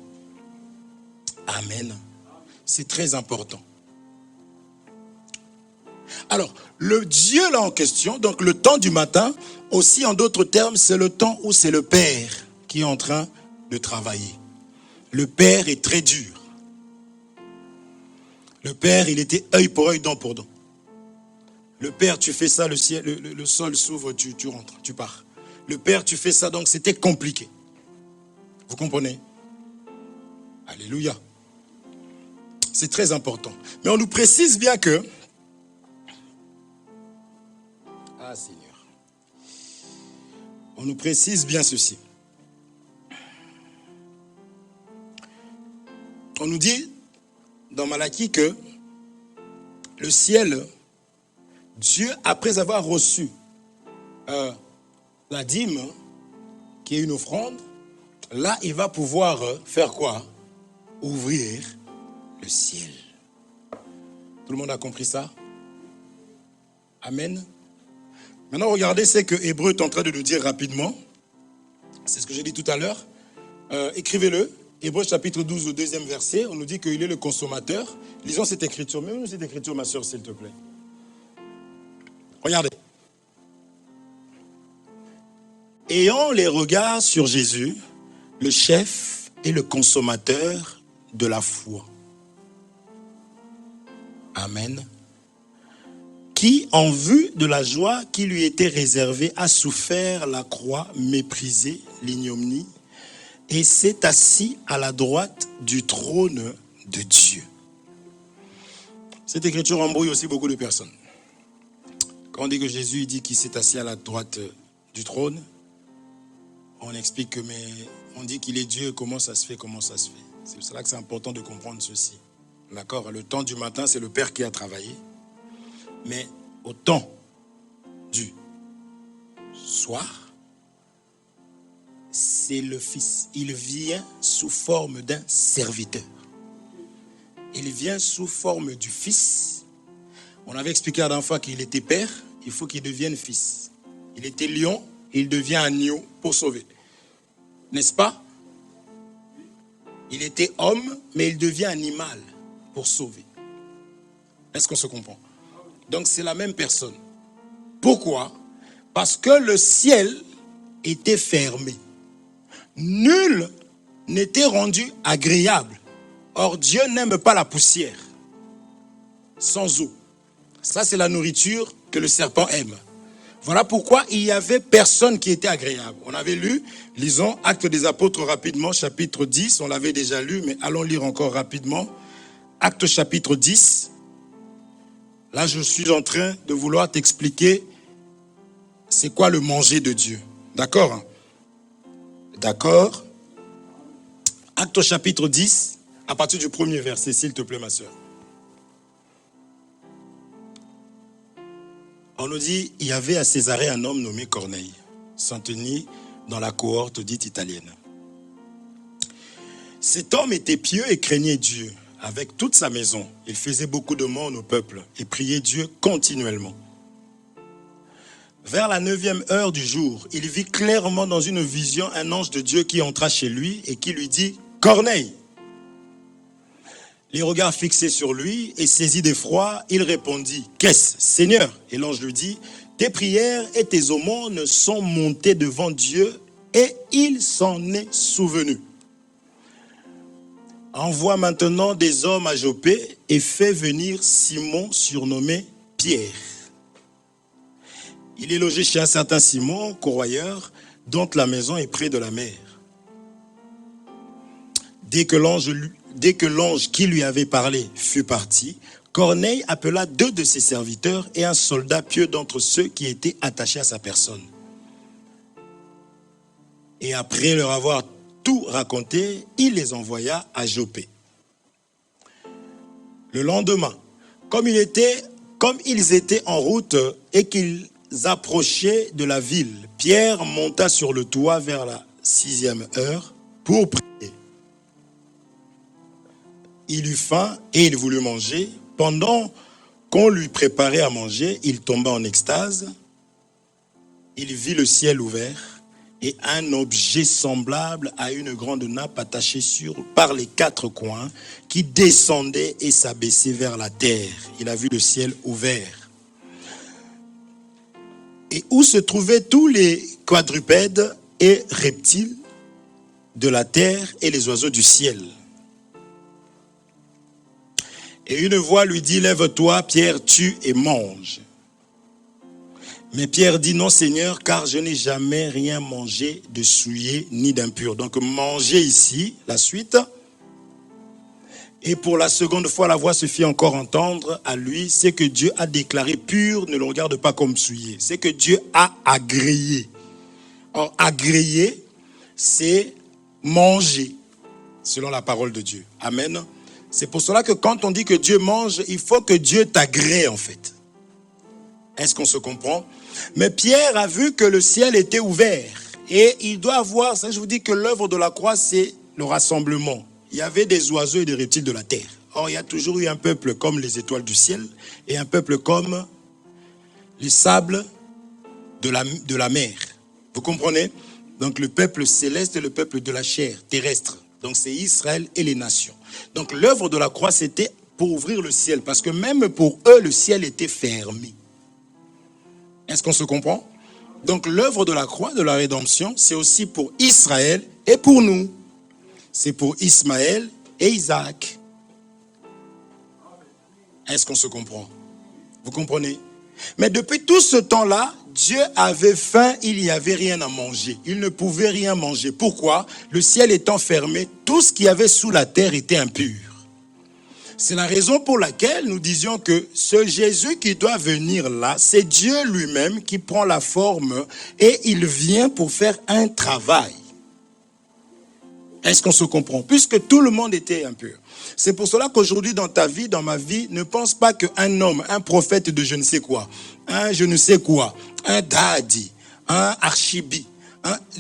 Amen. C'est très important. Alors, le Dieu là en question, donc le temps du matin, aussi en d'autres termes, c'est le temps où c'est le Père qui est en train de travailler. Le Père est très dur. Le Père, il était œil pour œil, dent pour dent. Le Père, tu fais ça, le ciel, le sol s'ouvre, tu rentres, tu pars. Le Père, tu fais ça, donc c'était compliqué. Vous comprenez? Alléluia. C'est très important. Mais on nous précise bien que... Ah Seigneur. On nous précise bien ceci. On nous dit dans Malachie que le ciel, Dieu, après avoir reçu la dîme, qui est une offrande, là, il va pouvoir faire quoi? Ouvrir le ciel. Tout le monde a compris ça? Amen. Maintenant, regardez ce que Hébreu est en train de nous dire rapidement. C'est ce que j'ai dit tout à l'heure. Écrivez-le. Hébreu chapitre 12 au 2e verset. On nous dit qu'il est le consommateur. Lisons cette écriture. Même cette écriture, ma soeur, s'il te plaît. Regardez. Ayant les regards sur Jésus, le chef et le consommateur de la foi. Amen. Qui, en vue de la joie qui lui était réservée, a souffert la croix, méprisé l'ignominie, et s'est assis à la droite du trône de Dieu. Cette écriture embrouille aussi beaucoup de personnes. Quand on dit que Jésus dit qu'il s'est assis à la droite du trône, on explique que, mais on dit qu'il est Dieu, comment ça se fait? C'est pour cela que c'est important de comprendre ceci. D'accord? Le temps du matin, c'est le Père qui a travaillé. Mais au temps du soir, c'est le Fils. Il vient sous forme d'un serviteur. Il vient sous forme du Fils. On avait expliqué à l'enfant qu'il était père, il faut qu'il devienne fils. Il était lion, il devient agneau pour sauver. N'est-ce pas? Il était homme, mais il devient animal pour sauver. Est-ce qu'on se comprend? Donc c'est la même personne. Pourquoi? Parce que le ciel était fermé. Nul n'était rendu agréable. Or Dieu n'aime pas la poussière. Sans eau. Ça c'est la nourriture que le serpent aime. Voilà pourquoi il n'y avait personne qui était agréable. On avait lu, lisons Actes des Apôtres rapidement, chapitre 10. On l'avait déjà lu, mais allons lire encore rapidement. Actes chapitre 10. Là, je suis en train de vouloir t'expliquer c'est quoi le manger de Dieu. D'accord? D'accord? Actes chapitre 10, à partir du 1er verset, s'il te plaît, ma soeur. On nous dit, il y avait à Césarée un homme nommé Corneille, centenier dans la cohorte dite italienne. Cet homme était pieux et craignait Dieu. Avec toute sa maison, il faisait beaucoup de monde au peuple et priait Dieu continuellement. Vers la 9e heure du jour, il vit clairement dans une vision un ange de Dieu qui entra chez lui et qui lui dit « Corneille !» Les regards fixés sur lui et saisi d'effroi, il répondit « Qu'est-ce, Seigneur ?» Et l'ange lui dit « Tes prières et tes aumônes sont montées devant Dieu et il s'en est souvenu. Envoie maintenant des hommes à Joppé et fais venir Simon surnommé Pierre. Il est logé chez un certain Simon, corroyeur, dont la maison est près de la mer. » Dès que l'ange qui lui avait parlé fut parti, Corneille appela 2 de ses serviteurs et un soldat pieux d'entre ceux qui étaient attachés à sa personne. Et après leur avoir tout raconté, il les envoya à Joppé. Le lendemain, comme ils étaient en route et qu'ils approchaient de la ville, Pierre monta sur le toit vers la 6e heure pour prier. Il eut faim et il voulut manger. Pendant qu'on lui préparait à manger, il tomba en extase. Il vit le ciel ouvert et un objet semblable à une grande nappe attachée par les quatre coins qui descendait et s'abaissait vers la terre. Il a vu le ciel ouvert. Et où se trouvaient tous les quadrupèdes et reptiles de la terre et les oiseaux du ciel. Et une voix lui dit, lève-toi, Pierre, tue et mange. Mais Pierre dit, non Seigneur, car je n'ai jamais rien mangé de souillé ni d'impur. Donc manger ici, la suite. Et pour la seconde fois, la voix se fit encore entendre à lui, c'est que Dieu a déclaré pur, ne le regarde pas comme souillé. C'est que Dieu a agréé. Or, agréé, c'est manger, selon la parole de Dieu. Amen. C'est pour cela que quand on dit que Dieu mange, il faut que Dieu t'agrée en fait. Est-ce qu'on se comprend? Mais Pierre a vu que le ciel était ouvert. Et il doit voir, ça je vous dis que l'œuvre de la croix, c'est le rassemblement. Il y avait des oiseaux et des reptiles de la terre. Or, il y a toujours eu un peuple comme les étoiles du ciel et un peuple comme les sables de la mer. Vous comprenez? Donc le peuple céleste et le peuple de la chair terrestre. Donc c'est Israël et les nations. Donc l'œuvre de la croix, c'était pour ouvrir le ciel. Parce que même pour eux, le ciel était fermé. Est-ce qu'on se comprend? Donc l'œuvre de la croix, de la rédemption, c'est aussi pour Israël et pour nous. C'est pour Ismaël et Isaac. Est-ce qu'on se comprend? Vous comprenez? Mais depuis tout ce temps-là, Dieu avait faim, il n'y avait rien à manger. Il ne pouvait rien manger. Pourquoi? Le ciel étant fermé, tout ce qu'il y avait sous la terre était impur. C'est la raison pour laquelle nous disions que ce Jésus qui doit venir là, c'est Dieu lui-même qui prend la forme et il vient pour faire un travail. Est-ce qu'on se comprend? Puisque tout le monde était impur. C'est pour cela qu'aujourd'hui dans ta vie, dans ma vie, ne pense pas qu'un homme, un prophète de je ne sais quoi, un je ne sais quoi, un daddy, un archibi,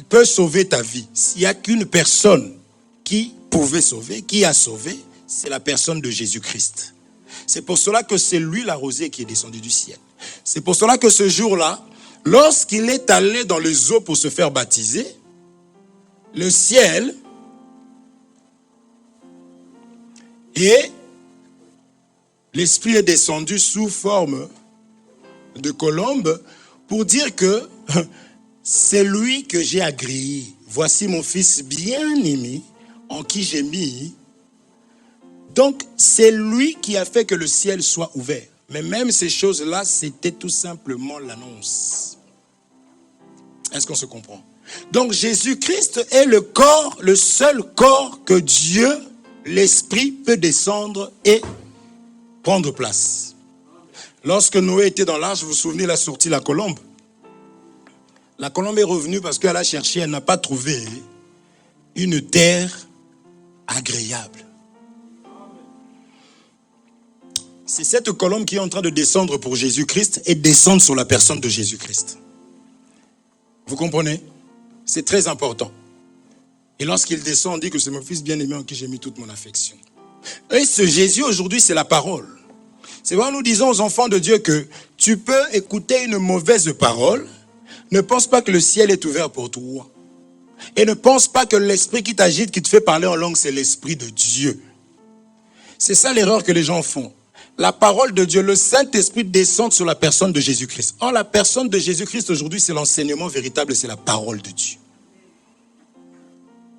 peut sauver ta vie. S'il n'y a qu'une personne qui pouvait sauver, qui a sauvé, c'est la personne de Jésus-Christ. C'est pour cela que c'est lui la rosée qui est descendue du ciel. C'est pour cela que ce jour-là, lorsqu'il est allé dans les eaux pour se faire baptiser, le ciel et l'Esprit est descendu sous forme de colombe pour dire que c'est lui que j'ai agréé. Voici mon fils bien-aimé en qui j'ai mis. Donc c'est lui qui a fait que le ciel soit ouvert. Mais même ces choses-là, c'était tout simplement l'annonce. Est-ce qu'on se comprend? Donc Jésus-Christ est le corps, le seul corps que Dieu, l'Esprit, peut descendre et prendre place. Lorsque Noé était dans l'arche, vous vous souvenez, il a sorti la colombe. La colombe est revenue parce qu'elle a cherché, elle n'a pas trouvé une terre agréable. C'est cette colombe qui est en train de descendre pour Jésus-Christ et descendre sur la personne de Jésus-Christ. Vous comprenez? C'est très important. Et lorsqu'il descend, on dit que c'est mon fils bien-aimé en qui j'ai mis toute mon affection. Et ce Jésus aujourd'hui, c'est la parole. C'est pourquoi nous disons aux enfants de Dieu que tu peux écouter une mauvaise parole, ne pense pas que le ciel est ouvert pour toi. Et ne pense pas que l'esprit qui t'agite, qui te fait parler en langue, c'est l'esprit de Dieu. C'est ça l'erreur que les gens font. La parole de Dieu, le Saint-Esprit descend sur la personne de Jésus-Christ. Or, la personne de Jésus-Christ aujourd'hui, c'est l'enseignement véritable, c'est la parole de Dieu.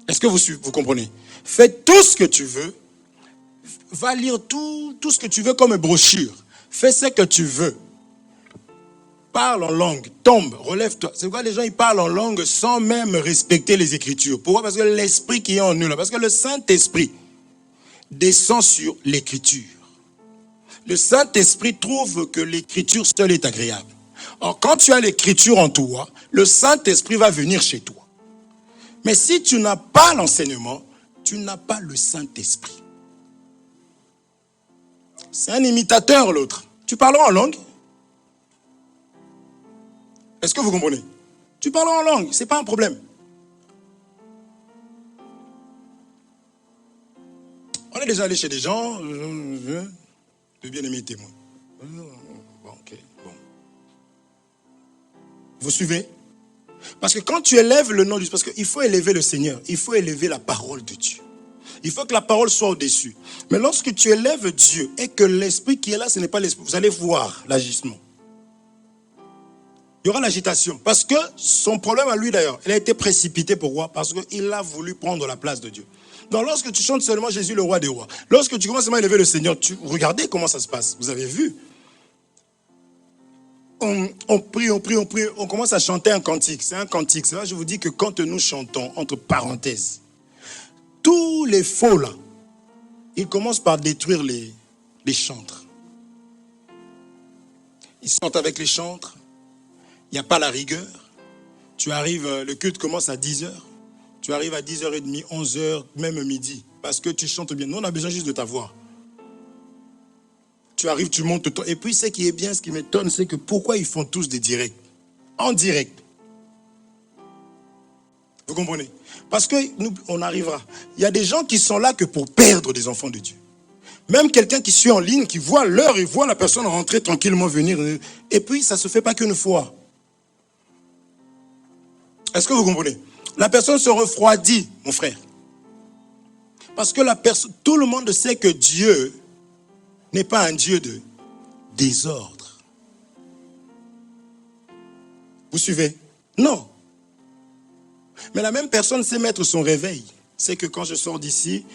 Est-ce que vous comprenez? Fais tout ce que tu veux. Va lire tout ce que tu veux comme brochure. Fais ce que tu veux. Parle en langue, tombe, relève-toi. C'est pourquoi les gens ils parlent en langue sans même respecter les Écritures. Pourquoi? Parce que l'Esprit qui est en nous, parce que le Saint-Esprit descend sur l'Écriture. Le Saint-Esprit trouve que l'Écriture seule est agréable. Or, quand tu as l'Écriture en toi, le Saint-Esprit va venir chez toi. Mais si tu n'as pas l'enseignement, tu n'as pas le Saint-Esprit. C'est un imitateur l'autre. Tu parleras en langue. Est-ce que vous comprenez? Tu parleras en langue, ce n'est pas un problème. On est déjà allé chez des gens, de bien-aimés témoins. Bon, ok, bon. Vous suivez? Parce que quand tu élèves le nom de Dieu, parce qu'il faut élever le Seigneur, il faut élever la parole de Dieu. Il faut que la parole soit au-dessus. Mais lorsque tu élèves Dieu et que l'esprit qui est là, ce n'est pas l'esprit, vous allez voir l'agissement. Il y aura l'agitation. Parce que son problème à lui d'ailleurs, il a été précipité. Pourquoi? Parce qu'il a voulu prendre la place de Dieu. Donc lorsque tu chantes seulement Jésus le roi des rois, lorsque tu commences à élever le Seigneur, regardez comment ça se passe. Vous avez vu? On prie, on commence à chanter un cantique. C'est un cantique. C'est là je vous dis que quand nous chantons, entre parenthèses, tous les faux là, ils commencent par détruire les chantres. Ils chantent avec les chantres. Il n'y a pas la rigueur. Tu arrives, le culte commence à 10h. Tu arrives à 10h30, 11h, même midi. Parce que tu chantes bien. Nous, on a besoin juste de ta voix. Tu arrives, tu montes. Et puis, ce qui est bien, ce qui m'étonne, c'est que pourquoi ils font tous des directs? En direct. Vous comprenez? Parce que nous, on arrivera. Il y a des gens qui sont là que pour perdre des enfants de Dieu. Même quelqu'un qui suit en ligne, qui voit l'heure et voit la personne rentrer tranquillement venir. Et puis, ça ne se fait pas qu'une fois. Est-ce que vous comprenez? La personne se refroidit, mon frère. Parce que tout le monde sait que Dieu n'est pas un Dieu de désordre. Vous suivez? Non. Mais la même personne sait mettre son réveil. C'est que quand je sors d'ici,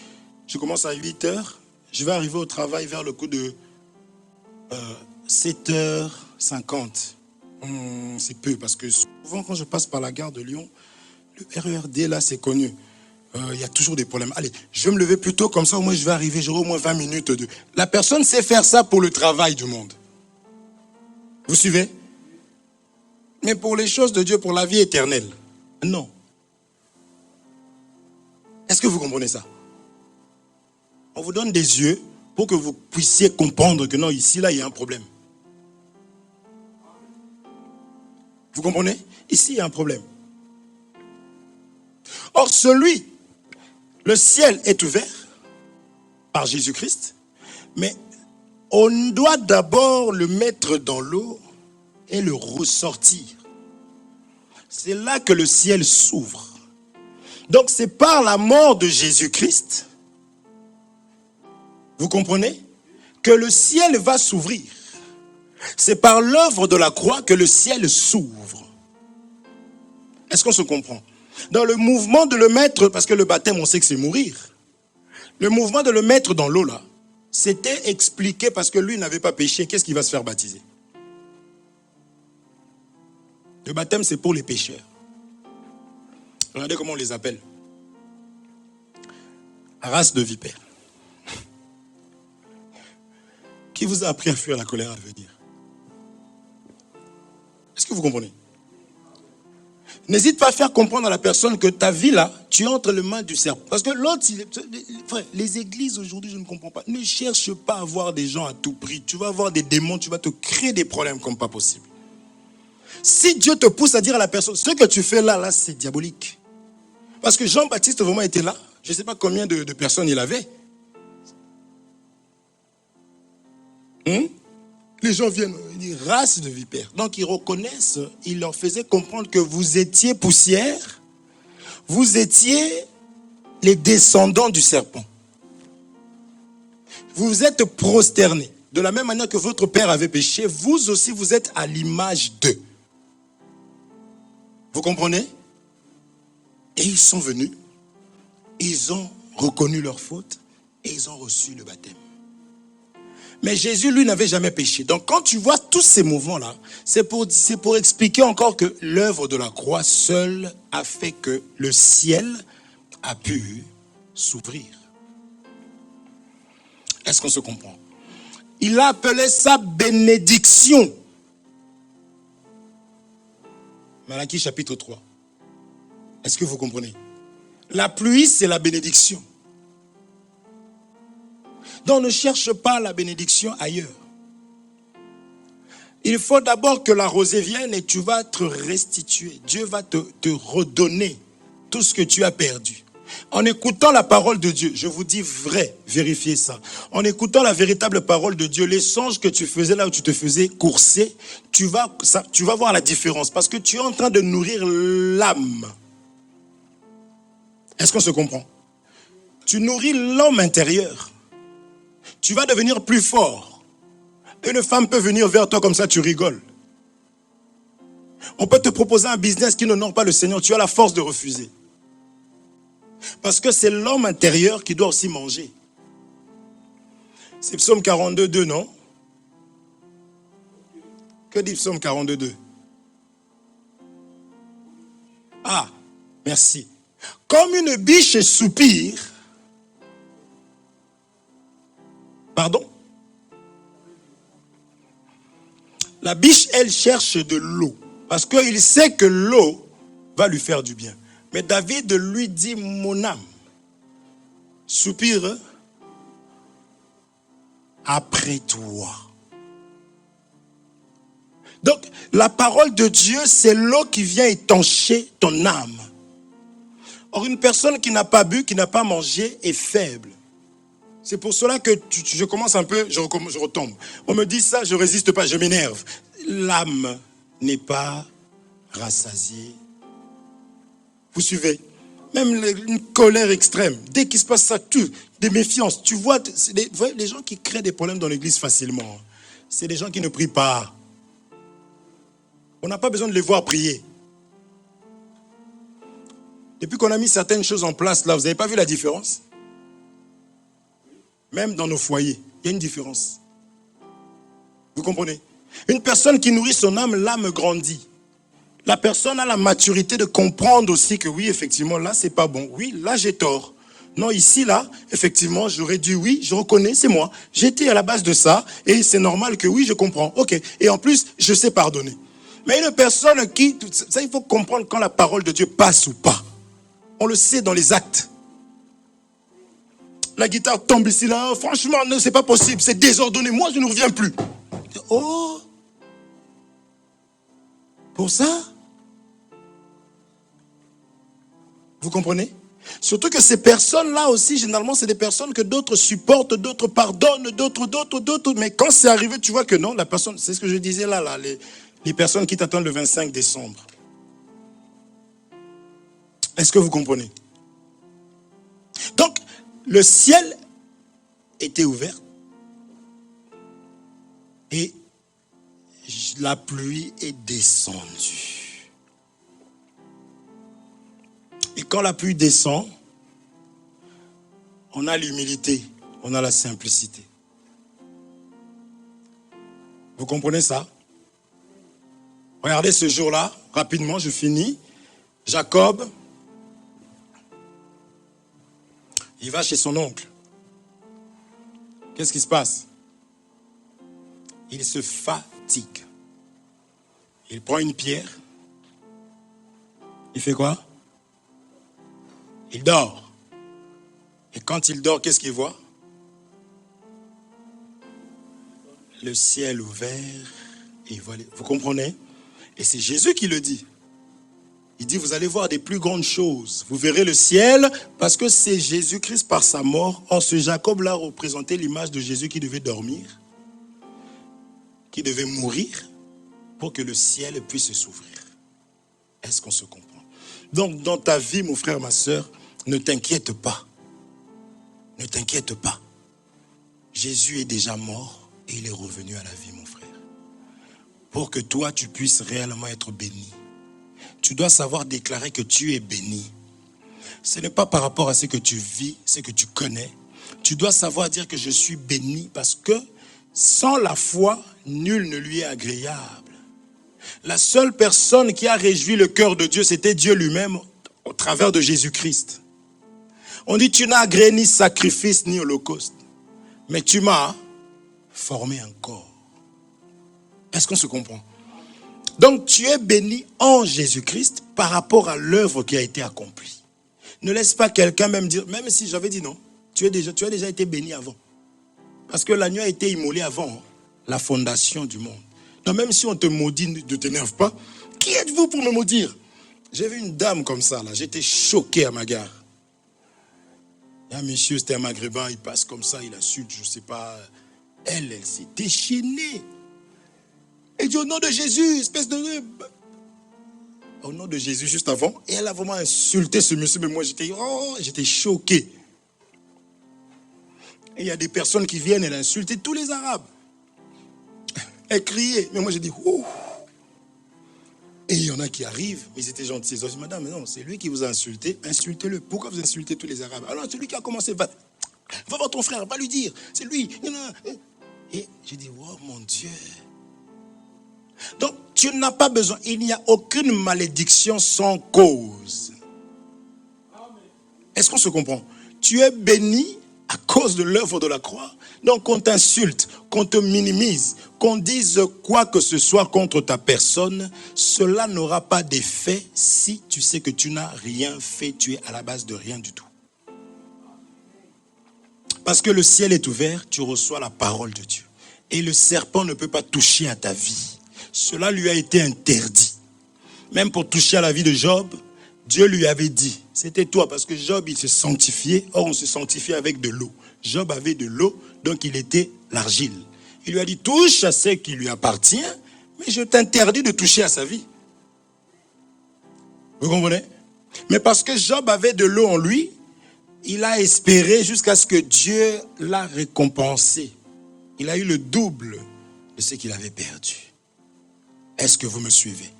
je commence à 8h, je vais arriver au travail vers le coup de 7h50. C'est peu, parce que souvent quand je passe par la gare de Lyon, le RERD là c'est connu. Il y a toujours des problèmes. Allez, je vais me lever plus tôt, comme ça au moins je vais arriver, j'aurai au moins 20 minutes de... La personne sait faire ça pour le travail du monde. Vous suivez? Mais pour les choses de Dieu, pour la vie éternelle, non. Est-ce que vous comprenez ça? On vous donne des yeux pour que vous puissiez comprendre que non, ici, là, il y a un problème. Vous comprenez? Ici, il y a un problème. Or, le ciel est ouvert par Jésus-Christ, mais on doit d'abord le mettre dans l'eau et le ressortir. C'est là que le ciel s'ouvre. Donc, c'est par la mort de Jésus-Christ, vous comprenez, que le ciel va s'ouvrir. C'est par l'œuvre de la croix que le ciel s'ouvre. Est-ce qu'on se comprend? Dans le mouvement de le mettre, parce que le baptême, on sait que c'est mourir. Le mouvement de le mettre dans l'eau, là, c'était expliqué parce que lui n'avait pas péché. Qu'est-ce qu'il va se faire baptiser? Le baptême, c'est pour les pécheurs. Regardez comment on les appelle. Race de vipères. Qui vous a appris à fuir la colère à venir? Est-ce que vous comprenez? N'hésite pas à faire comprendre à la personne que ta vie là, tu es entre les mains du serpent. Parce que l'autre, frère, les églises aujourd'hui, je ne comprends pas. Ne cherche pas à avoir des gens à tout prix. Tu vas avoir des démons, tu vas te créer des problèmes comme pas possible. Si Dieu te pousse à dire à la personne, ce que tu fais là, c'est diabolique. Parce que Jean-Baptiste vraiment était là. Je ne sais pas combien de personnes il avait. Les gens viennent, ils disent race de vipères. Donc ils reconnaissent, ils leur faisaient comprendre que vous étiez poussière, vous étiez les descendants du serpent. Vous vous êtes prosternés. De la même manière que votre père avait péché, vous aussi vous êtes à l'image d'eux. Vous comprenez? Et ils sont venus, ils ont reconnu leur faute et ils ont reçu le baptême. Mais Jésus, lui, n'avait jamais péché. Donc, quand tu vois tous ces mouvements-là, c'est pour expliquer encore que l'œuvre de la croix seule a fait que le ciel a pu s'ouvrir. Est-ce qu'on se comprend? Il a appelé ça bénédiction. Malachie chapitre 3. Est-ce que vous comprenez? La pluie, c'est la bénédiction. Donc ne cherche pas la bénédiction ailleurs. Il faut d'abord que la rosée vienne et tu vas être restitué. Dieu va te redonner tout ce que tu as perdu. En écoutant la parole de Dieu, je vous dis vrai, vérifiez ça. En écoutant la véritable parole de Dieu, les songes que tu faisais là où tu te faisais courser, tu vas voir la différence parce que tu es en train de nourrir l'âme. Est-ce qu'on se comprend? Tu nourris l'homme intérieur. Tu vas devenir plus fort. Une femme peut venir vers toi comme ça, tu rigoles. On peut te proposer un business qui n'honore pas le Seigneur, tu as la force de refuser. Parce que c'est l'homme intérieur qui doit aussi manger. C'est Psaume 42, 2, non? Que dit Psaume 42, 2? Ah, merci. Comme une biche soupire. Pardon? La biche, elle cherche de l'eau. Parce qu'il sait que l'eau va lui faire du bien. Mais David lui dit, mon âme soupire après toi. Donc, la parole de Dieu, c'est l'eau qui vient étancher ton âme. Or, une personne qui n'a pas bu, qui n'a pas mangé, est faible. C'est pour cela que je commence un peu, je retombe. On me dit ça, je ne résiste pas, je m'énerve. L'âme n'est pas rassasiée. Vous suivez? Même une colère extrême. Dès qu'il se passe ça, des méfiances. Tu vois, les gens qui créent des problèmes dans l'église facilement, c'est des gens qui ne prient pas. On n'a pas besoin de les voir prier. Depuis qu'on a mis certaines choses en place, là, vous n'avez pas vu la différence? Même dans nos foyers, il y a une différence. Vous comprenez? Une personne qui nourrit son âme, l'âme grandit. La personne a la maturité de comprendre aussi que oui, effectivement, là, c'est pas bon. Oui, là, j'ai tort. Non, ici, là, effectivement, j'aurais dû, oui, je reconnais, c'est moi. J'étais à la base de ça, et c'est normal que oui, je comprends. Ok. Et en plus, je sais pardonner. Mais une personne qui, ça, il faut comprendre quand la parole de Dieu passe ou pas. On le sait dans les actes. La guitare tombe ici, là, franchement, non, c'est pas possible, c'est désordonné. Moi, je ne reviens plus. Oh! Pour ça? Vous comprenez? Surtout que ces personnes-là aussi, généralement, c'est des personnes que d'autres supportent, d'autres pardonnent, d'autres. Mais quand c'est arrivé, tu vois que non, la personne, c'est ce que je disais là, les personnes qui t'attendent le 25 décembre. Est-ce que vous comprenez? Donc, le ciel était ouvert et la pluie est descendue. Et quand la pluie descend, on a l'humilité, on a la simplicité. Vous comprenez ça? Regardez ce jour-là, rapidement, je finis. Jacob, il va chez son oncle. Qu'est-ce qui se passe? Il se fatigue. Il prend une pierre. Il fait quoi? Il dort. Et quand il dort, qu'est-ce qu'il voit? Le ciel ouvert. Et il voit vous comprenez? Et c'est Jésus qui le dit. Il dit, vous allez voir des plus grandes choses. Vous verrez le ciel, parce que c'est Jésus-Christ par sa mort. Or, ce Jacob-là représentait l'image de Jésus qui devait dormir, qui devait mourir, pour que le ciel puisse s'ouvrir. Est-ce qu'on se comprend? Donc, dans ta vie, mon frère, ma soeur, ne t'inquiète pas. Ne t'inquiète pas. Jésus est déjà mort et il est revenu à la vie, mon frère. Pour que toi, tu puisses réellement être béni. Tu dois savoir déclarer que tu es béni. Ce n'est pas par rapport à ce que tu vis, ce que tu connais. Tu dois savoir dire que je suis béni parce que sans la foi, nul ne lui est agréable. La seule personne qui a réjoui le cœur de Dieu, c'était Dieu lui-même au travers de Jésus-Christ. On dit, tu n'as agréé ni sacrifice ni holocauste, mais tu m'as formé un corps. Est-ce qu'on se comprend? Donc tu es béni en Jésus-Christ par rapport à l'œuvre qui a été accomplie. Ne laisse pas quelqu'un même dire, même si j'avais dit non, tu as déjà été béni avant. Parce que l'agneau a été immolé avant la fondation du monde. Donc même si on te maudit, ne t'énerve pas. Qui êtes-vous pour me maudire? J'ai vu une dame comme ça, là. J'étais choqué à ma gare. Il y a un monsieur, c'était un maghrébin, il passe comme ça, il insulte, je ne sais pas. Elle s'est déchaînée. Elle dit au nom de Jésus, espèce de... Au nom de Jésus, juste avant. Et elle a vraiment insulté ce monsieur, mais moi j'étais choqué. Et il y a des personnes qui viennent, elle a insulté tous les Arabes. Elle criait, mais moi j'ai dit, ouh. Et il y en a qui arrivent, mais ils étaient gentils. Ils ont dit, madame, mais non, c'est lui qui vous a insulté, insultez-le. Pourquoi vous insultez tous les Arabes? Alors c'est lui qui a commencé, va voir ton frère, va lui dire, c'est lui. Et j'ai dit, oh mon Dieu. Donc tu n'as pas besoin, il n'y a aucune malédiction sans cause. Est-ce qu'on se comprend? Tu es béni à cause de l'œuvre de la croix. Donc qu'on t'insulte, qu'on te minimise, qu'on dise quoi que ce soit contre ta personne, cela n'aura pas d'effet si tu sais que tu n'as rien fait, tu es à la base de rien du tout. Parce que le ciel est ouvert, tu reçois la parole de Dieu. Et le serpent ne peut pas toucher à ta vie. Cela lui a été interdit. Même pour toucher à la vie de Job, Dieu lui avait dit, c'était toi, parce que Job, il se sanctifiait, or on se sanctifiait avec de l'eau. Job avait de l'eau, donc il était l'argile. Il lui a dit, touche à ce qui lui appartient, mais je t'interdis de toucher à sa vie. Vous comprenez? Mais parce que Job avait de l'eau en lui, il a espéré jusqu'à ce que Dieu l'a récompensé. Il a eu le double de ce qu'il avait perdu. Est-ce que vous me suivez?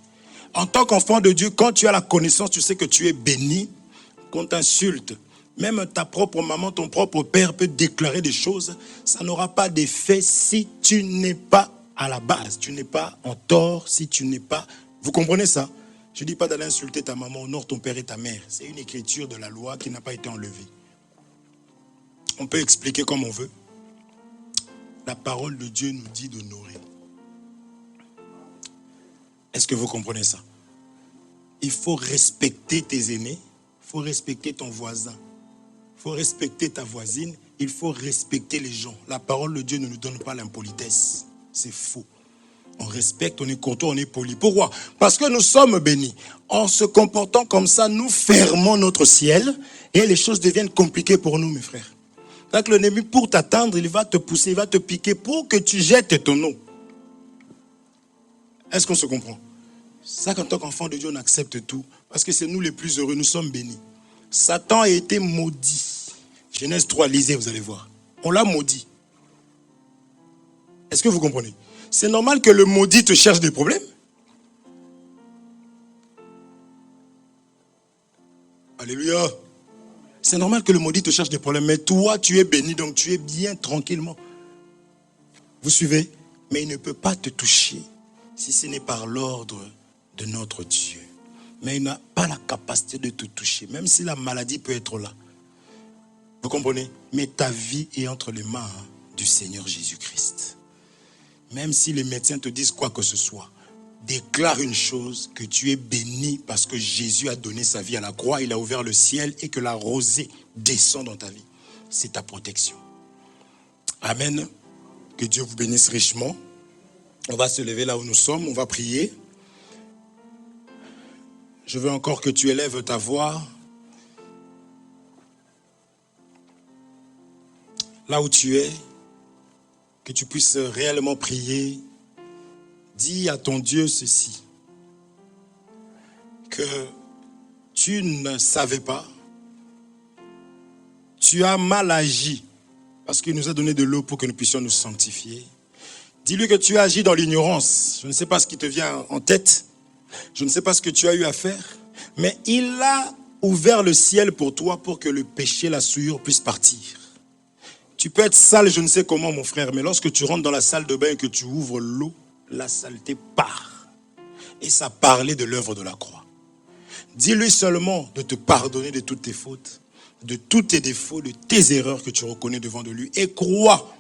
En tant qu'enfant de Dieu, quand tu as la connaissance, tu sais que tu es béni, qu'on t'insulte. Même ta propre maman, ton propre père peut déclarer des choses. Ça n'aura pas d'effet si tu n'es pas à la base. Tu n'es pas en tort, si tu n'es pas... Vous comprenez ça? Je ne dis pas d'aller insulter ta maman, honore ton père et ta mère. C'est une écriture de la loi qui n'a pas été enlevée. On peut expliquer comme on veut. La parole de Dieu nous dit d'honorer. Est-ce que vous comprenez ça? Il faut respecter tes aînés, il faut respecter ton voisin, il faut respecter ta voisine, il faut respecter les gens. La parole de Dieu ne nous donne pas l'impolitesse. C'est faux. On respecte, on est content, on est poli. Pourquoi? Parce que nous sommes bénis. En se comportant comme ça, nous fermons notre ciel et les choses deviennent compliquées pour nous, mes frères. Donc l'ennemi, pour t'atteindre, il va te pousser, il va te piquer pour que tu jettes ton eau. Est-ce qu'on se comprend? C'est ça qu'en tant qu'enfant de Dieu, on accepte tout. Parce que c'est nous les plus heureux, nous sommes bénis. Satan a été maudit. Genèse 3, lisez, vous allez voir. On l'a maudit. Est-ce que vous comprenez? C'est normal que le maudit te cherche des problèmes. Alléluia. C'est normal que le maudit te cherche des problèmes. Mais toi, tu es béni, donc tu es bien tranquillement. Vous suivez? Mais il ne peut pas te toucher si ce n'est par l'ordre de notre Dieu. Mais il n'a pas la capacité de te toucher, même si la maladie peut être là. Vous comprenez? Mais ta vie est entre les mains du Seigneur Jésus-Christ. Même si les médecins te disent quoi que ce soit, déclare une chose, que tu es béni parce que Jésus a donné sa vie à la croix, il a ouvert le ciel et que la rosée descend dans ta vie. C'est ta protection. Amen. Que Dieu vous bénisse richement. On va se lever là où nous sommes, on va prier. Je veux encore que tu élèves ta voix. Là où tu es, que tu puisses réellement prier. Dis à ton Dieu ceci, que tu ne savais pas, tu as mal agi, parce qu'il nous a donné de l'eau pour que nous puissions nous sanctifier. Dis-lui que tu as agi dans l'ignorance. Je ne sais pas ce qui te vient en tête, je ne sais pas ce que tu as eu à faire, mais il a ouvert le ciel pour toi pour que le péché, la souillure puisse partir. Tu peux être sale, je ne sais comment mon frère, mais lorsque tu rentres dans la salle de bain et que tu ouvres l'eau, la saleté part. Et ça parlait de l'œuvre de la croix. Dis-lui seulement de te pardonner de toutes tes fautes, de tous tes défauts, de tes erreurs que tu reconnais devant de lui. Et crois.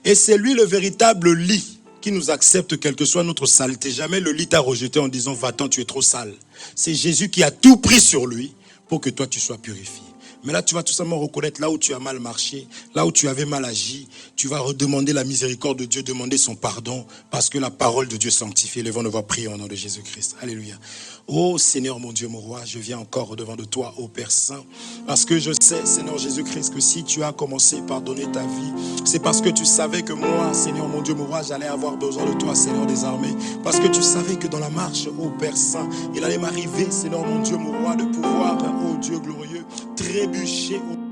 Et c'est lui le véritable lit qui nous accepte quelle que soit notre saleté. Jamais le lit t'a rejeté en disant va-t'en, tu es trop sale. C'est Jésus qui a tout pris sur lui pour que toi tu sois purifié. Mais là, tu vas tout simplement reconnaître là où tu as mal marché, là où tu avais mal agi. Tu vas redemander la miséricorde de Dieu, demander son pardon, parce que la parole de Dieu sanctifie. Levons nos voix, prions au nom de Jésus-Christ. Alléluia. Oh Seigneur, mon Dieu, mon roi, je viens encore au-devant de toi, ô Père Saint, parce que je sais, Seigneur Jésus-Christ, que si tu as commencé par donner ta vie, c'est parce que tu savais que moi, Seigneur, mon Dieu, mon roi, j'allais avoir besoin de toi, Seigneur des armées, parce que tu savais que dans la marche, ô Père Saint, il allait m'arriver, Seigneur, mon Dieu, mon roi, de pouvoir, ô Dieu glorieux, trébucher au